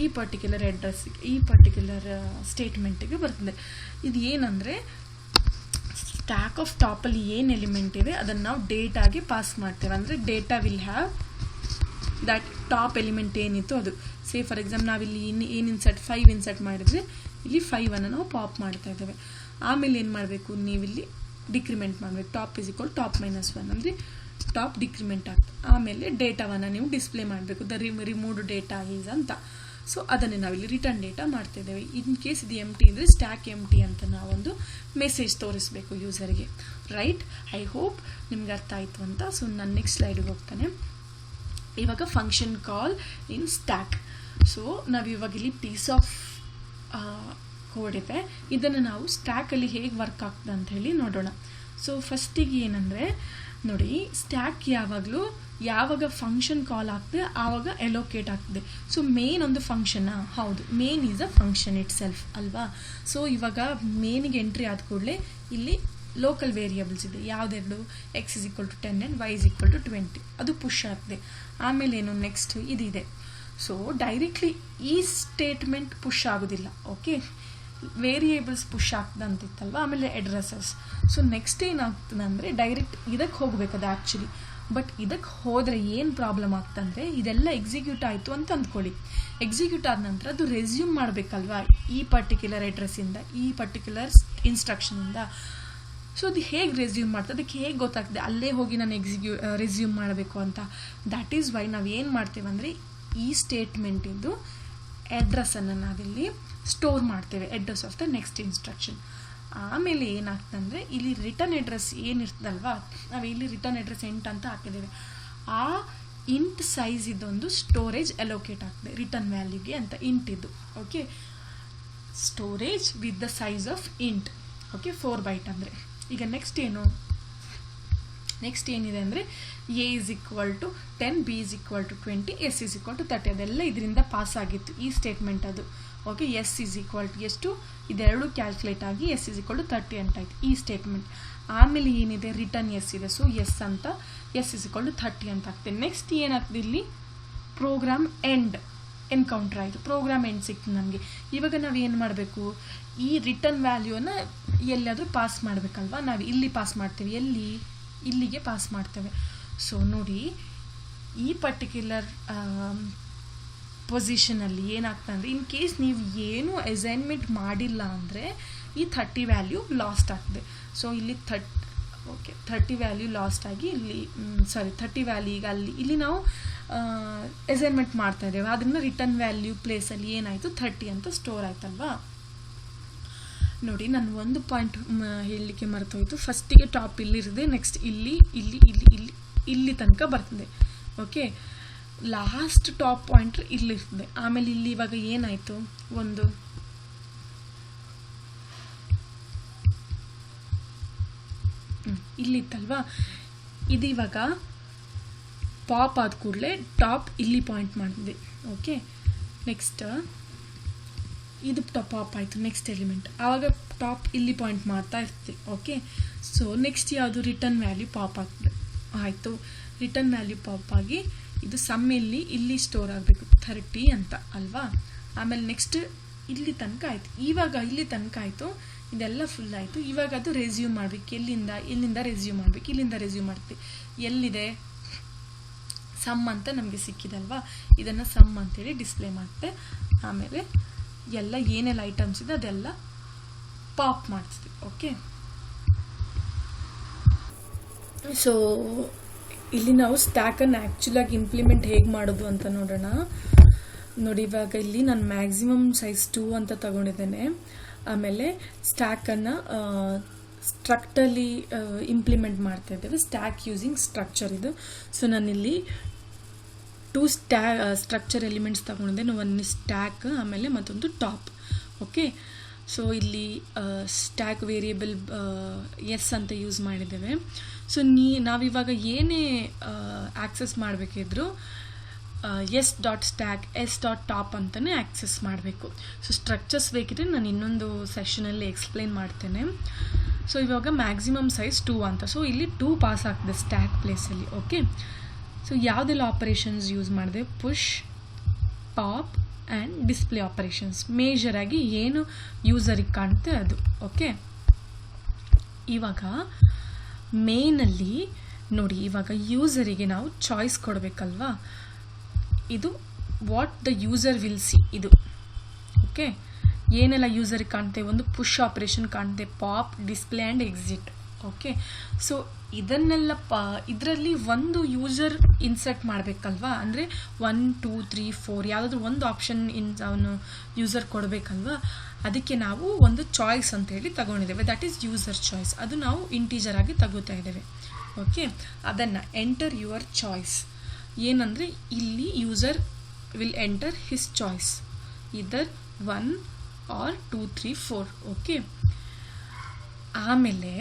ಈ ಪರ್ಟಿಕ್ಯುಲರ್ ಅಡ್ರೆಸ್ಸಿಗೆ, ಈ ಪರ್ಟಿಕ್ಯುಲರ್ ಸ್ಟೇಟ್ಮೆಂಟಿಗೆ ಬರ್ತದೆ. ಇದು ಏನಂದರೆ ಸ್ಟ್ಯಾಕ್ ಆಫ್ ಟಾಪಲ್ಲಿ ಏನು ಎಲಿಮೆಂಟ್ ಇದೆ ಅದನ್ನು ನಾವು ಡೇಟಾಗೆ ಪಾಸ್ ಮಾಡ್ತೇವೆ. ಅಂದರೆ data will have that top element ಏನಿತ್ತು ಅದು. ಸೇ ಫಾರ್ ಎಕ್ಸಾಂಪಲ್ ನಾವಿಲ್ಲಿ ಏನು ಇನ್ಸರ್ಟ್ 5 ಇನ್ಸರ್ಟ್ ಮಾಡಿದರೆ ಇಲ್ಲಿ 5 ನಾವು ಪಾಪ್ ಮಾಡ್ತಾ ಇದ್ದೇವೆ. ಆಮೇಲೆ ಏನು ಮಾಡಬೇಕು, ನೀವಿಲ್ಲಿ ಡಿಕ್ರಿಮೆಂಟ್ ಮಾಡಬೇಕು. ಟಾಪ್ ಇಸ್ ಈಕ್ವಲ್ ಟಾಪ್ -1 ಅಂದರೆ ಟಾಪ್ ಡಿಕ್ರಿಮೆಂಟ್ ಆಗ್ತದೆ. ಆಮೇಲೆ ಡೇಟಾವನ್ನು ನೀವು ಡಿಸ್ಪ್ಲೇ ಮಾಡಬೇಕು. ರಿಮೂವ್ಡ್ ಡೇಟಾ ಈಸ್ ಅಂತ. ಸೊ ಅದನ್ನೇ ನಾವಿಲ್ಲಿ ರಿಟರ್ನ್ ಡೇಟಾ ಮಾಡ್ತಿದ್ದೇವೆ. ಇನ್ ಕೇಸ್ ಇದು ಎಂಟಿ ಇದ್ದರೆ ಸ್ಟ್ಯಾಕ್ ಎಂಟಿ ಅಂತ ನಾವೊಂದು ಮೆಸೇಜ್ ತೋರಿಸ್ಬೇಕು ಯೂಸರ್ಗೆ. ರೈಟ್, ಐ ಹೋಪ್ ನಿಮ್ಗೆ ಅರ್ಥ ಆಯಿತು ಅಂತ. ಸೊ ನಾನು ನೆಕ್ಸ್ಟ್ ಸ್ಲೈಡಿಗೆ ಹೋಗ್ತಾನೆ. ಇವಾಗ ಫಂಕ್ಷನ್ ಕಾಲ್ ಇನ್ ಸ್ಟ್ಯಾಕ್. ಸೊ ನಾವಿವಾಗ ಇಲ್ಲಿ ಪೀಸ್ ಆಫ್ ಕೋಡ್ ಇದೆ, ಇದನ್ನು ನಾವು ಸ್ಟ್ಯಾಕಲ್ಲಿ ಹೇಗೆ ವರ್ಕ್ ಆಗ್ತದೆ ಅಂತ ಹೇಳಿ ನೋಡೋಣ. ಸೊ ಫಸ್ಟಿಗೆ ಏನಂದರೆ ನೋಡಿ, ಸ್ಟ್ಯಾಕ್ ಯಾವಾಗ ಫಂಕ್ಷನ್ ಕಾಲ್ ಆಗ್ತದೆ ಆವಾಗ ಎಲೋಕೇಟ್ ಆಗ್ತದೆ. ಸೊ ಮೇನ್ ಒಂದು ಫಂಕ್ಷನ್, ಹೌದು, main is a function it self ಅಲ್ವಾ. ಸೊ ಇವಾಗ ಮೇನಿಗೆ ಎಂಟ್ರಿ ಆದ ಕೂಡಲೇ ಇಲ್ಲಿ ಲೋಕಲ್ ವೇರಿಯೇಬಲ್ಸ್ ಇದೆ. ಯಾವುದೆರಡು, x = 10 ಆ್ಯಂಡ್ y = 20, ಅದು ಪುಷ್ ಆಗ್ತದೆ. ಆಮೇಲೆ ಏನು ನೆಕ್ಸ್ಟ್ ಇದಿದೆ. ಸೊ ಡೈರೆಕ್ಟ್ಲಿ ಈ ಸ್ಟೇಟ್ಮೆಂಟ್ ಪುಷ್ ಆಗೋದಿಲ್ಲ. ಓಕೆ, ವೇರಿಯೇಬಲ್ಸ್ ಪುಷ್ ಆಗ್ತದೆ ಅಂತಿತ್ತಲ್ವ. ಆಮೇಲೆ ಅಡ್ರೆಸಸ್. ಸೊ ನೆಕ್ಸ್ಟ್ ಏನಾಗ್ತದೆ ಅಂದರೆ ಡೈರೆಕ್ಟ್ ಇದಕ್ಕೆ ಹೋಗಬೇಕದು ಆ್ಯಕ್ಚುಲಿ. ಬಟ್ ಇದಕ್ಕೆ ಹೋದರೆ ಏನು ಪ್ರಾಬ್ಲಮ್ ಆಗ್ತಂದರೆ ಇದೆಲ್ಲ ಎಕ್ಸಿಕ್ಯೂಟ್ ಆಯಿತು ಅಂತ ಅಂದ್ಕೊಳ್ಳಿ. ಎಕ್ಸಿಕ್ಯೂಟ್ ಆದ ನಂತರ ಅದು ರೆಸ್ಯೂಮ್ ಮಾಡಬೇಕಲ್ವಾ ಈ ಪರ್ಟಿಕ್ಯುಲರ್ ಅಡ್ರೆಸ್ಸಿಂದ, ಈ ಪರ್ಟಿಕ್ಯುಲರ್ ಇನ್ಸ್ಟ್ರಕ್ಷನಿಂದ. ಸೊ ಅದು ಹೇಗೆ ರೆಸ್ಯೂಮ್ ಮಾಡ್ತದೆ, ಅದಕ್ಕೆ ಹೇಗೆ ಗೊತ್ತಾಗ್ತದೆ ಅಲ್ಲೇ ಹೋಗಿ ನಾನು ರೆಸ್ಯೂಮ್ ಮಾಡಬೇಕು ಅಂತ. ದ್ಯಾಟ್ ಈಸ್ ವೈ ನಾವು ಏನು ಮಾಡ್ತೇವೆ ಅಂದರೆ ಈ ಸ್ಟೇಟ್ಮೆಂಟಿಂದು ಅಡ್ರೆಸ್ಸನ್ನು ನಾವಿಲ್ಲಿ ಸ್ಟೋರ್ ಮಾಡ್ತೇವೆ, address of the next instruction. ಆಮೇಲೆ ಏನಾಗ್ತದೆ ಅಂದರೆ ಇಲ್ಲಿ ರಿಟರ್ನ್ ಅಡ್ರೆಸ್ ಏನಿರ್ತದಲ್ವಾ, ನಾವು ಇಲ್ಲಿ ರಿಟರ್ನ್ ಅಡ್ರೆಸ್ 8 ಅಂತ ಹಾಕಿದ್ದೇವೆ. ಆ ಇಂಟ್ ಸೈಜ್ ಇದೊಂದು ಸ್ಟೋರೇಜ್ ಅಲೋಕೇಟ್ ಆಗ್ತದೆ ರಿಟರ್ನ್ ವ್ಯಾಲ್ಯೂಗೆ ಅಂತ. ಇಂಟ್ ಇದು. Okay, storage with the size of int. Okay, 4 byte ಅಂದರೆ. ಈಗ ನೆಕ್ಸ್ಟ್ ಏನಿದೆ ಅಂದರೆ a = 10, b = 20, s = 30. ಅದೆಲ್ಲ ಇದರಿಂದ ಪಾಸ್ ಆಗಿತ್ತು ಈ ಸ್ಟೇಟ್ಮೆಂಟ್ ಅದು. ಓಕೆ, s = ಎಷ್ಟು, ಇದೆರಡು ಕ್ಯಾಲ್ಕುಲೇಟ್ ಆಗಿ s = 30 ಅಂತ ಆಯ್ತು ಈ ಸ್ಟೇಟ್ಮೆಂಟ್. ಆಮೇಲೆ ಏನಿದೆ, ರಿಟರ್ನ್ s ಇದೆ. ಸೊ s ಅಂತ, s = 30 ಅಂತ ಆಗ್ತದೆ. ನೆಕ್ಸ್ಟ್ ಏನಾಗ್ತದೆ, ಇಲ್ಲಿ ಪ್ರೋಗ್ರಾಮ್ ಎನ್ಕೌಂಟರ್ ಆಯಿತು, ಪ್ರೋಗ್ರಾಮ್ ಎಂಡ್ ಸಿಕ್ತು ನಮಗೆ. ಇವಾಗ ನಾವು ಏನು ಮಾಡಬೇಕು, ಈ ರಿಟರ್ನ್ ವ್ಯಾಲ್ಯೂನ ಎಲ್ಲಾದರೂ ಪಾಸ್ ಮಾಡಬೇಕಲ್ವಾ. ನಾವು ಇಲ್ಲಿ ಪಾಸ್ ಮಾಡ್ತೇವೆ, ಇಲ್ಲಿಗೆ ಪಾಸ್ ಮಾಡ್ತೇವೆ. ಸೊ ನೋಡಿ, ಈ ಪರ್ಟಿಕ್ಯುಲರ್ ಪೊಸಿಷನಲ್ಲಿ ಏನಾಗ್ತದೆ ಅಂದರೆ ಇನ್ ಕೇಸ್ ನೀವು ಏನು ಅಸೈನ್ಮೆಂಟ್ ಮಾಡಿಲ್ಲ ಅಂದರೆ ಈ 30 ವ್ಯಾಲ್ಯೂ ಲಾಸ್ಟ್ ಆಗ್ತದೆ. ಸೊ ಇಲ್ಲಿ 30 ವ್ಯಾಲ್ಯೂ ಲಾಸ್ಟ್ ಆಗಿ ಇಲ್ಲಿ 30 ವ್ಯಾಲ್ಯೂ ಈಗ ಇಲ್ಲಿ ನಾವು ಅಸೈನ್ಮೆಂಟ್ ಮಾಡ್ತಾ ಇದ್ದೇವೆ. ಅದನ್ನು ರಿಟರ್ನ್ ವ್ಯಾಲ್ಯೂ ಪ್ಲೇಸಲ್ಲಿ ಏನಾಯಿತು 30 ಅಂತ ಸ್ಟೋರ್ ಆಯ್ತಲ್ವಾ. ನೋಡಿ, ನಾನು ಒಂದು ಪಾಯಿಂಟ್ ಹೇಳಲಿಕ್ಕೆ ಮರೆತೋಯ್ತು. ಫಸ್ಟಿಗೆ ಟಾಪ್ ಇಲ್ಲಿರಿದೆ, ನೆಕ್ಸ್ಟ್ ಇಲ್ಲಿ ತನಕ ಬರ್ತದೆ. ಓಕೆ, ಲಾಸ್ಟ್ ಟಾಪ್ ಪಾಯಿಂಟ್ ಇಲ್ಲಿರ್ತದೆ. ಆಮೇಲೆ ಇಲ್ಲಿ ಇವಾಗ ಏನಾಯಿತು, ಒಂದು ಇಲ್ಲಿತ್ತಲ್ವಾ, ಇದು ಇವಾಗ ಪಾಪ್ ಆದ ಕೂಡಲೇ ಟಾಪ್ ಇಲ್ಲಿ ಪಾಯಿಂಟ್ ಮಾಡಿದೆ. ಓಕೆ, ನೆಕ್ಸ್ಟ್ ಇದು ಪಾಪ್ ಆಯಿತು ನೆಕ್ಸ್ಟ್ ಎಲಿಮೆಂಟ್, ಆವಾಗ ಟಾಪ್ ಇಲ್ಲಿ ಪಾಯಿಂಟ್ ಮಾಡ್ತಾ ಇರ್ತೀವಿ. ಓಕೆ, ಸೊ ನೆಕ್ಸ್ಟ್ ಯಾವುದು, ರಿಟರ್ನ್ ವ್ಯಾಲ್ಯೂ ಪಾಪ್ ಆಗ್ತದೆ. ಆಯಿತು, ರಿಟರ್ನ್ ವ್ಯಾಲ್ಯೂ ಪಾಪ್ ಆಗಿ ಇದು ಸಮ್ ಇಲ್ಲಿ ಸ್ಟೋರ್ ಆಗಬೇಕು. 30 ಅಂತ ಅಲ್ವಾ. ಆಮೇಲೆ ನೆಕ್ಸ್ಟ್ ಇಲ್ಲಿ ತನಕ ಆಯಿತು. ಇವಾಗ ಇಲ್ಲಿ ತನಕ ಆಯಿತು, ಇದೆಲ್ಲ ಫುಲ್ ಆಯಿತು. ಇವಾಗ ಅದು ರೆಸ್ಯೂಮ್ ಮಾಡಬೇಕು. ಇಲ್ಲಿಂದ ರೆಸ್ಯೂಮ್ ಮಾಡಬೇಕು. ಇಲ್ಲಿಂದ ರೆಸ್ಯೂಮ್ ಮಾಡ್ತೀವಿ. ಎಲ್ಲಿದೆ ಸಮ್ ಅಂತ ನಮಗೆ ಸಿಕ್ಕಿದಲ್ವಾ, ಇದನ್ನು ಸಮ್ ಅಂತೇಳಿ ಡಿಸ್ಪ್ಲೇ ಮಾಡುತ್ತೆ. ಆಮೇಲೆ ಎಲ್ಲ ಏನೆಲ್ಲ ಐಟಮ್ಸ್ ಇದೆ ಅದೆಲ್ಲ ಪಾಪ್ ಮಾಡಿಸ್ತೀವಿ. ಓಕೆ, ಸೊ ಇಲ್ಲಿ ನಾವು ಸ್ಟ್ಯಾಕನ್ನು ಆ್ಯಕ್ಚುಲಾಗಿ ಇಂಪ್ಲಿಮೆಂಟ್ ಹೇಗೆ ಮಾಡೋದು ಅಂತ ನೋಡೋಣ. ನೋಡಿ, ಇವಾಗ ಇಲ್ಲಿ ನಾನು ಮ್ಯಾಕ್ಸಿಮಮ್ ಸೈಜ್ 2 ಅಂತ ತಗೊಂಡಿದ್ದೇನೆ. ಆಮೇಲೆ ಸ್ಟ್ಯಾಕನ್ನು ಸ್ಟ್ರಕ್ಟಲ್ಲಿ ಇಂಪ್ಲಿಮೆಂಟ್ ಮಾಡ್ತಾ ಇದ್ದೇವೆ. ಸ್ಟ್ಯಾಕ್ ಯೂಸಿಂಗ್ ಸ್ಟ್ರಕ್ಚರ್ ಇದು. ಸೊ ನಾನಿಲ್ಲಿ 2 ಸ್ಟ್ರಕ್ಚರ್ ಎಲಿಮೆಂಟ್ಸ್ ತಗೊಂಡಿದ್ದೆ. ಒಂದು ಸ್ಟ್ಯಾಕ್, ಆಮೇಲೆ ಮತ್ತೊಂದು ಟಾಪ್. ಓಕೆ, ಸೊ ಇಲ್ಲಿ ಸ್ಟ್ಯಾಕ್ ವೇರಿಯೇಬಲ್ ಎಸ್ ಅಂತ ಯೂಸ್ ಮಾಡಿದ್ದೇವೆ. ಸೊ ನಾವಿವಾಗ ಏನೇ ಆಕ್ಸೆಸ್ ಮಾಡಬೇಕಿದ್ರು s.stack s.top ಅಂತಲೇ ಆಕ್ಸೆಸ್ ಮಾಡಬೇಕು. ಸೊ ಸ್ಟ್ರಕ್ಚರ್ಸ್ ಬೇಕಿದ್ರೆ ನಾನು ಇನ್ನೊಂದು ಸೆಷನಲ್ಲಿ ಎಕ್ಸ್ಪ್ಲೇನ್ ಮಾಡ್ತೇನೆ. ಸೊ ಇವಾಗ ಮ್ಯಾಕ್ಸಿಮಮ್ ಸೈಜ್ 2 ಅಂತ. ಸೊ ಇಲ್ಲಿ 2 ಪಾಸ್ ಆಗ್ತದೆ ಸ್ಟ್ಯಾಕ್ ಪ್ಲೇಸಲ್ಲಿ. ಓಕೆ, ಸೊ ಯಾವುದೆಲ್ಲ ಆಪರೇಷನ್ಸ್ ಯೂಸ್ ಮಾಡಿದೆ? Push, pop and display operations. ಮೇಜರಾಗಿ ಏನು ಯೂಸರಿಗೆ ಕಾಣುತ್ತೆ ಅದು. ಓಕೆ, ಇವಾಗ ಮೇನಲ್ಲಿ ನೋಡಿ, ಇವಾಗ ಯೂಸರಿಗೆ ನಾವು ಚಾಯ್ಸ್ ಕೊಡಬೇಕಲ್ವಾ. ಇದು what the user will see. ಇದು ಓಕೆ, ಏನೆಲ್ಲ ಯೂಸರಿಗೆ ಕಾಣುತ್ತೆ? ಒಂದು ಪುಷ್ ಆಪರೇಷನ್ ಕಾಣುತ್ತೆ, pop, display and exit. Okay, so ಇದನ್ನೆಲ್ಲ ಇದರಲ್ಲಿ ಒಂದು ಯೂಸರ್ ಇನ್ಸರ್ಟ್ ಮಾಡಬೇಕಲ್ವಾ. ಅಂದರೆ 1 2 3 4 ಯಾವುದಾದ್ರೂ ಒಂದು ಆಪ್ಷನ್ ಅವನು ಯೂಸರ್ ಕೊಡಬೇಕಲ್ವಾ. ಅದಕ್ಕೆ ನಾವು ಒಂದು ಚಾಯ್ಸ್ ಅಂತೇಳಿ ತಗೊಂಡಿದ್ದೇವೆ. That is user choice. ಅದು ನಾವು ಇಂಟೀಜರ್ ಆಗಿ ತಗೋತಾ ಇದ್ದೇವೆ. ಓಕೆ, ಅದನ್ನು ಎಂಟರ್ ಯುವರ್ ಚಾಯ್ಸ್. ಏನಂದರೆ ಇಲ್ಲಿ user will enter his choice, ಇದರ್ 1 or 2 3 4. ಓಕೆ, ಆಮೇಲೆ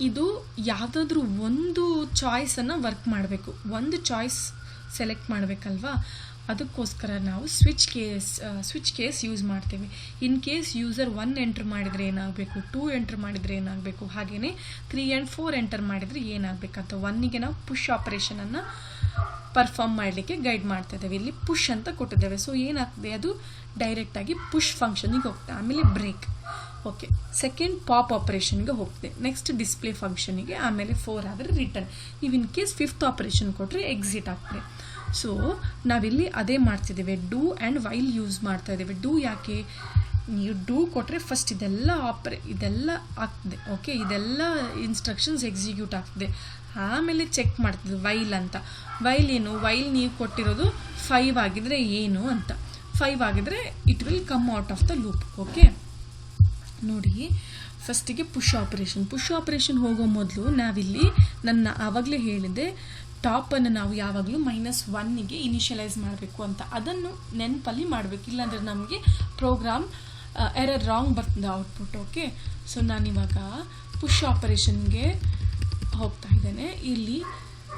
ಇದು ಯಾವುದಾದ್ರೂ ಒಂದು ಚಾಯ್ಸನ್ನು ವರ್ಕ್ ಮಾಡಬೇಕು. ಒಂದು ಚಾಯ್ಸ್ ಸೆಲೆಕ್ಟ್ ಮಾಡಬೇಕಲ್ವಾ. ಅದಕ್ಕೋಸ್ಕರ ನಾವು ಸ್ವಿಚ್ ಕೇಸ್ ಯೂಸ್ ಮಾಡ್ತೇವೆ. ಇನ್ ಕೇಸ್ ಯೂಸರ್ 1 ಎಂಟರ್ ಮಾಡಿದರೆ ಏನಾಗಬೇಕು, 2 ಎಂಟರ್ ಮಾಡಿದರೆ ಏನಾಗಬೇಕು, ಹಾಗೆಯೇ 3 and 4 ಎಂಟರ್ ಮಾಡಿದರೆ ಏನಾಗಬೇಕಂತ 1ಗೆ ನಾವು ಪುಷ್ ಆಪರೇಷನನ್ನು ಪರ್ಫಾರ್ಮ್ ಮಾಡಲಿಕ್ಕೆ ಗೈಡ್ ಮಾಡ್ತಾ ಇದ್ದೇವೆ. ಇಲ್ಲಿ ಪುಷ್ ಅಂತ ಕೊಟ್ಟಿದ್ದೇವೆ. ಸೊ ಏನಾಗ್ತದೆ, ಅದು ಡೈರೆಕ್ಟಾಗಿ ಪುಷ್ ಫಂಕ್ಷನಿಗೆ ಹೋಗ್ತದೆ. ಆಮೇಲೆ ಬ್ರೇಕ್. ಓಕೆ, ಸೆಕೆಂಡ್ ಪಾಪ್ ಆಪರೇಷನ್ಗೆ ಹೋಗ್ತದೆ. ನೆಕ್ಸ್ಟ್ ಡಿಸ್ಪ್ಲೇ ಫಂಕ್ಷನಿಗೆ. ಆಮೇಲೆ 4 ಆದರೆ ರಿಟರ್ನ್. ನೀವು ಇನ್ ಕೇಸ್ 5th ಆಪರೇಷನ್ ಕೊಟ್ಟರೆ ಎಕ್ಸಿಟ್ ಆಗ್ತದೆ. ಸೊ ನಾವಿಲ್ಲಿ ಅದೇ ಮಾಡ್ತಿದ್ದೇವೆ. ಡೂ ಆ್ಯಂಡ್ ವೈಲ್ ಯೂಸ್ ಮಾಡ್ತಾ ಇದ್ದೇವೆ. ಡೂ ಯಾಕೆ? ನೀವು ಡೂ ಕೊಟ್ಟರೆ ಫಸ್ಟ್ ಇದೆಲ್ಲ ಆಗ್ತದೆ. ಓಕೆ, ಇದೆಲ್ಲ ಇನ್ಸ್ಟ್ರಕ್ಷನ್ಸ್ ಎಕ್ಸಿಕ್ಯೂಟ್ ಆಗ್ತದೆ. ಆಮೇಲೆ ಚೆಕ್ ಮಾಡ್ತಿದ್ದೆ ವೈಲ್ ಅಂತ. ವೈಲ್ ಏನು? ವೈಲ್ ನೀವು ಕೊಟ್ಟಿರೋದು 5 ಆಗಿದ್ರೆ ಏನು ಅಂತ. 5 ಆಗಿದ್ರೆ it will come out of the loop. Okay, ನೋಡಿ, ಫಸ್ಟಿಗೆ ಪುಷ್ ಆಪರೇಷನ್ ಹೋಗೋ ಮೊದಲು ನಾವಿಲ್ಲಿ ಆವಾಗಲೇ ಹೇಳಿದ್ದೆ, ಟಾಪನ್ನು ನಾವು ಯಾವಾಗಲೂ -1ಗೆ ಇನಿಷಿಯಲೈಸ್ ಮಾಡಬೇಕು ಅಂತ. ಅದನ್ನು ನೆನಪಲ್ಲಿ ಮಾಡಬೇಕು, ಇಲ್ಲಾಂದರೆ ನಮಗೆ ಪ್ರೋಗ್ರಾಮ್ ಎರರ್ ರಾಂಗ್ ಬರ್ತದೆ ಔಟ್ಪುಟ್. ಓಕೆ, ಸೊ ನಾನಿವಾಗ ಪುಷ್ ಆಪರೇಷನ್ಗೆ ಹೋಗ್ತಾ ಇದ್ದೇನೆ. ಇಲ್ಲಿ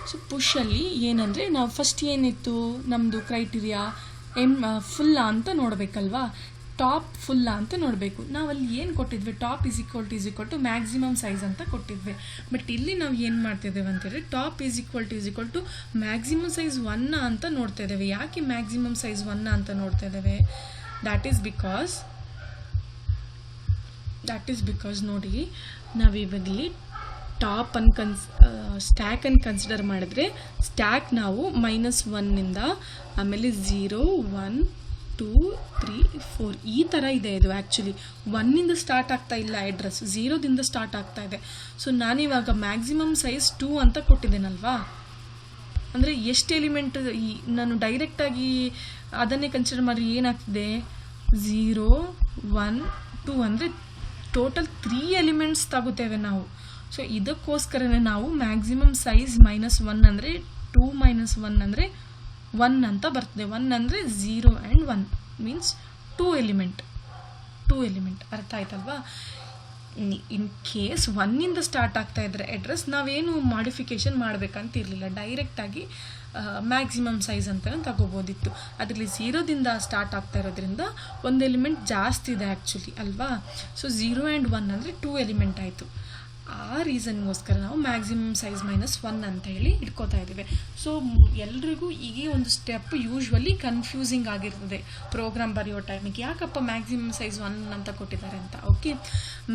ಸೊ ಪುಷಲ್ಲಿ ಏನಂದರೆ ನಾವು ಫಸ್ಟ್ ಏನಿತ್ತು ನಮ್ಮದು ಕ್ರೈಟೀರಿಯಾ ಫುಲ್ಲಾ ಅಂತ ನೋಡಬೇಕಲ್ವಾ. ಟಾಪ್ ಫುಲ್ಲಾ ಅಂತ ನೋಡಬೇಕು. ನಾವಲ್ಲಿ ಏನು ಕೊಟ್ಟಿದ್ವಿ? Top is equal to maximum size ಅಂತ ಕೊಟ್ಟಿದ್ವಿ. ಬಟ್ ಇಲ್ಲಿ ನಾವು ಏನು ಮಾಡ್ತಿದ್ದೇವೆ ಅಂತೇಳಿ top is equal to maximum size 1 ಅಂತ ನೋಡ್ತಾ ಇದ್ದೇವೆ. ಯಾಕೆ ಮ್ಯಾಕ್ಸಿಮಮ್ ಸೈಜ್ 1 ಅಂತ ನೋಡ್ತಾ ಇದ್ದೇವೆ? ದ್ಯಾಟ್ ಈಸ್ ಬಿಕಾಸ್ ನೋಡಿ, ನಾವಿವಾಗಲಿ ಟಾಪನ್ನು ಸ್ಟ್ಯಾಕನ್ನು ಕನ್ಸಿಡರ್ ಮಾಡಿದ್ರೆ ಸ್ಟ್ಯಾಕ್ ನಾವು -1ಇಂದ ಆಮೇಲೆ 0 1 2 3 4 ಈ ಥರ ಇದೆ. ಇದು ಆ್ಯಕ್ಚುಲಿ 1ಇಂದ ಸ್ಟಾರ್ಟ್ ಆಗ್ತಾ ಇಲ್ಲ ಅಡ್ರೆಸ್, 0ದಿಂದ ಸ್ಟಾರ್ಟ್ ಆಗ್ತಾ ಇದೆ. ಸೊ ನಾನಿವಾಗ ಮ್ಯಾಕ್ಸಿಮಮ್ ಸೈಜ್ 2 ಅಂತ ಕೊಟ್ಟಿದ್ದೇನಲ್ವಾ. ಅಂದರೆ ಎಷ್ಟು ಎಲಿಮೆಂಟ್ ನಾನು ಡೈರೆಕ್ಟಾಗಿ ಅದನ್ನೇ ಕನ್ಸಿಡರ್ ಮಾಡಿ ಏನಾಗ್ತದೆ 0 1 2 ಅಂದರೆ ಟೋಟಲ್ 3 ಎಲಿಮೆಂಟ್ಸ್ ತಗೋತೇವೆ ನಾವು. ಸೊ ಇದಕ್ಕೋಸ್ಕರನೇ ನಾವು ಮ್ಯಾಕ್ಸಿಮಮ್ ಸೈಜ್ -1 ಅಂದರೆ 2 - 1 ಅಂದರೆ 1 ಅಂತ ಬರ್ತದೆ. 1 ಅಂದರೆ 0 and 1 ಮೀನ್ಸ್ 2 ಎಲಿಮೆಂಟ್. ಅರ್ಥ ಆಯ್ತಲ್ವಾ? ಇನ್ ಕೇಸ್ 1ಇಂದ ಸ್ಟಾರ್ಟ್ ಆಗ್ತಾ ಇದ್ರೆ ಅಡ್ರೆಸ್ ನಾವೇನು ಮಾಡಿಫಿಕೇಶನ್ ಮಾಡಬೇಕಂತಿರಲಿಲ್ಲ, ಡೈರೆಕ್ಟಾಗಿ ಮ್ಯಾಕ್ಸಿಮಮ್ ಸೈಜ್ ಅಂತಲೇ ತಗೋಬೋದಿತ್ತು. ಅದರಲ್ಲಿ 0ದಿಂದ ಸ್ಟಾರ್ಟ್ ಆಗ್ತಾ ಇರೋದ್ರಿಂದ ಒಂದು ಎಲಿಮೆಂಟ್ ಜಾಸ್ತಿ ಇದೆ ಆ್ಯಕ್ಚುಲಿ ಅಲ್ವಾ. ಸೊ 0 and 1 ಅಂದರೆ 2 ಎಲಿಮೆಂಟ್ ಆಯಿತು. ಆ ರೀಸನ್ಗೋಸ್ಕರ ನಾವು ಮ್ಯಾಕ್ಸಿಮಮ್ ಸೈಜ್ -1 ಅಂತ ಹೇಳಿ ಇಟ್ಕೋತಾ ಇದ್ದೀವಿ. ಸೊ ಎಲ್ರಿಗೂ ಈಗ ಒಂದು ಸ್ಟೆಪ್ ಯೂಶ್ವಲಿ ಕನ್ಫ್ಯೂಸಿಂಗ್ ಆಗಿರ್ತದೆ ಪ್ರೋಗ್ರಾಮ್ ಬರೆಯೋ ಟೈಮಿಗೆ, ಯಾಕಪ್ಪ ಮ್ಯಾಕ್ಸಿಮಮ್ ಸೈಜ್ 1 ಅಂತ ಕೊಟ್ಟಿದ್ದಾರೆ ಅಂತ. ಓಕೆ,